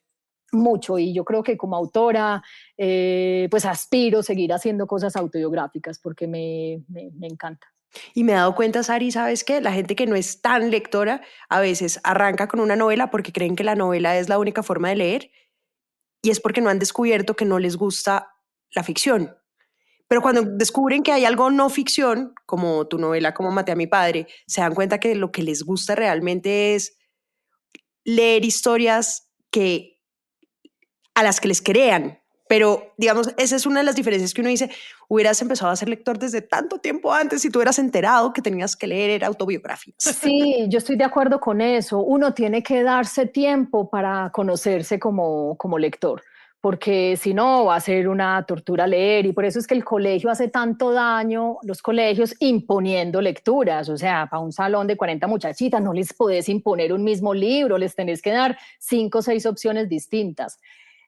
mucho, y yo creo que como autora pues aspiro a seguir haciendo cosas autobiográficas porque me encanta. Y me he dado cuenta, Sari, ¿sabes qué? La gente que no es tan lectora a veces arranca con una novela porque creen que la novela es la única forma de leer y es porque no han descubierto que no les gusta la ficción. Pero cuando descubren que hay algo no ficción, como tu novela, como Maté a mi padre, se dan cuenta que lo que les gusta realmente es leer historias a las que les crean. Pero, digamos, esa es una de las diferencias que uno dice, hubieras empezado a ser lector desde tanto tiempo antes si tú hubieras enterado que tenías que leer autobiografías. Sí, yo estoy de acuerdo con eso. Uno tiene que darse tiempo para conocerse como lector, porque si no va a ser una tortura leer, y por eso es que el colegio hace tanto daño, los colegios imponiendo lecturas, o sea, para un salón de 40 muchachitas no les podés imponer un mismo libro, les tenés que dar 5 o 6 opciones distintas.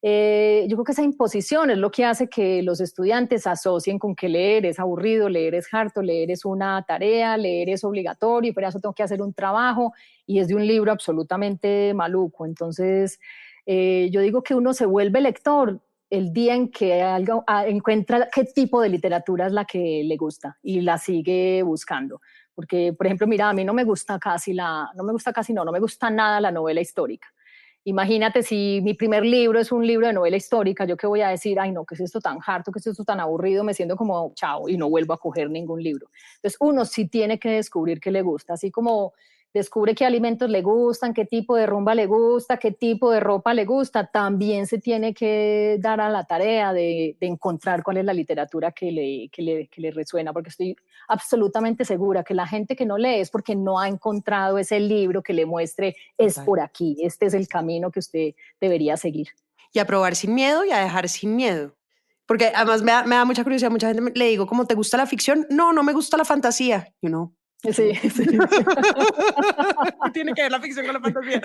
Yo creo que esa imposición es lo que hace que los estudiantes asocien con que leer es aburrido, leer es harto, leer es una tarea, leer es obligatorio, y por eso tengo que hacer un trabajo, y es de un libro absolutamente maluco. Entonces, yo digo que uno se vuelve lector el día en que encuentra qué tipo de literatura es la que le gusta y la sigue buscando. Porque, por ejemplo, mira, a mí no me gusta nada la novela histórica. Imagínate si mi primer libro es un libro de novela histórica, ¿yo qué voy a decir? Ay, no, ¿qué es esto tan harto? ¿Qué es esto tan aburrido? Me siento como chao y no vuelvo a coger ningún libro. Entonces, uno sí tiene que descubrir qué le gusta, así como descubre qué alimentos le gustan, qué tipo de rumba le gusta, qué tipo de ropa le gusta, también se tiene que dar a la tarea de encontrar cuál es la literatura que le resuena, porque estoy absolutamente segura que la gente que no lee es porque no ha encontrado ese libro que le muestre es por aquí, este es el camino que usted debería seguir. Y a probar sin miedo y a dejar sin miedo. Porque además me da mucha curiosidad, mucha gente le digo, ¿cómo te gusta la ficción? No, no me gusta la fantasía, you know. Sí. Tiene que ver la ficción con la fantasía.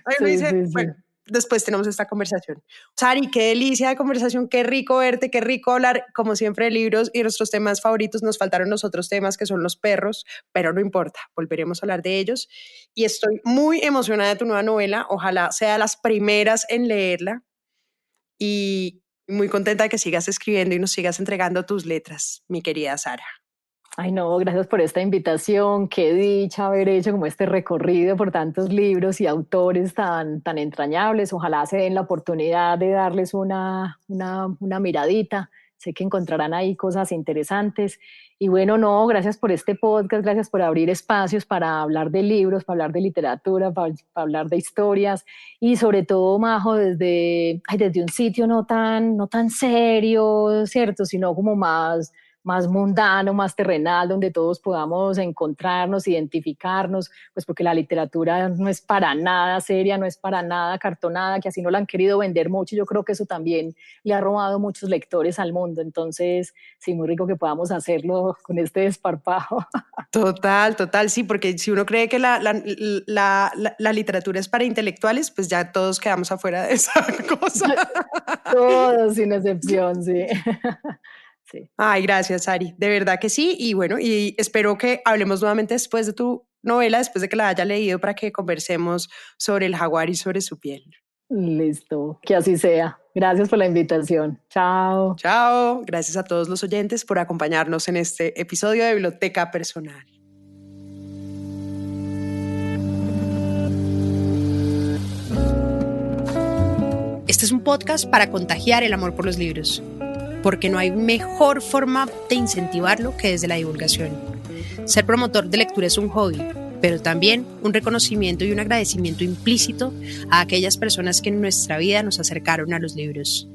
Ahí me dice, bueno, después tenemos esta conversación. Sari, qué delicia de conversación, qué rico verte, qué rico hablar, como siempre, de libros y nuestros temas favoritos. Nos faltaron los otros temas que son los perros, pero no importa, volveremos a hablar de ellos. Y estoy muy emocionada de tu nueva novela, ojalá sea de las primeras en leerla y muy contenta de que sigas escribiendo y nos sigas entregando tus letras, mi querida Sara. Ay, no, gracias por esta invitación. Qué dicha haber hecho como este recorrido por tantos libros y autores tan entrañables. Ojalá se den la oportunidad de darles una miradita. Sé que encontrarán ahí cosas interesantes. Y bueno, no, gracias por este podcast, gracias por abrir espacios para hablar de libros, para hablar de literatura, para hablar de historias. Y sobre todo, Majo, desde un sitio no tan serio, ¿cierto? Sino como más mundano, más terrenal, donde todos podamos encontrarnos, identificarnos, pues porque la literatura no es para nada seria, no es para nada cartonada, que así no la han querido vender mucho, y yo creo que eso también le ha robado muchos lectores al mundo. Entonces, sí, muy rico que podamos hacerlo con este desparpajo. Total, sí, porque si uno cree que la literatura es para intelectuales, pues ya todos quedamos afuera de esa cosa. Todos, sin excepción, sí. Sí. Ay, gracias, Sari. De verdad que sí. Y bueno, y espero que hablemos nuevamente después de tu novela, después de que la haya leído, para que conversemos sobre el jaguar y sobre su piel. Listo, que así sea. Gracias por la invitación. Chao. Chao. Gracias a todos los oyentes por acompañarnos en este episodio de Biblioteca Personal. Este es un podcast para contagiar el amor por los libros, porque no hay mejor forma de incentivarlo que desde la divulgación. Ser promotor de lectura es un hobby, pero también un reconocimiento y un agradecimiento implícito a aquellas personas que en nuestra vida nos acercaron a los libros.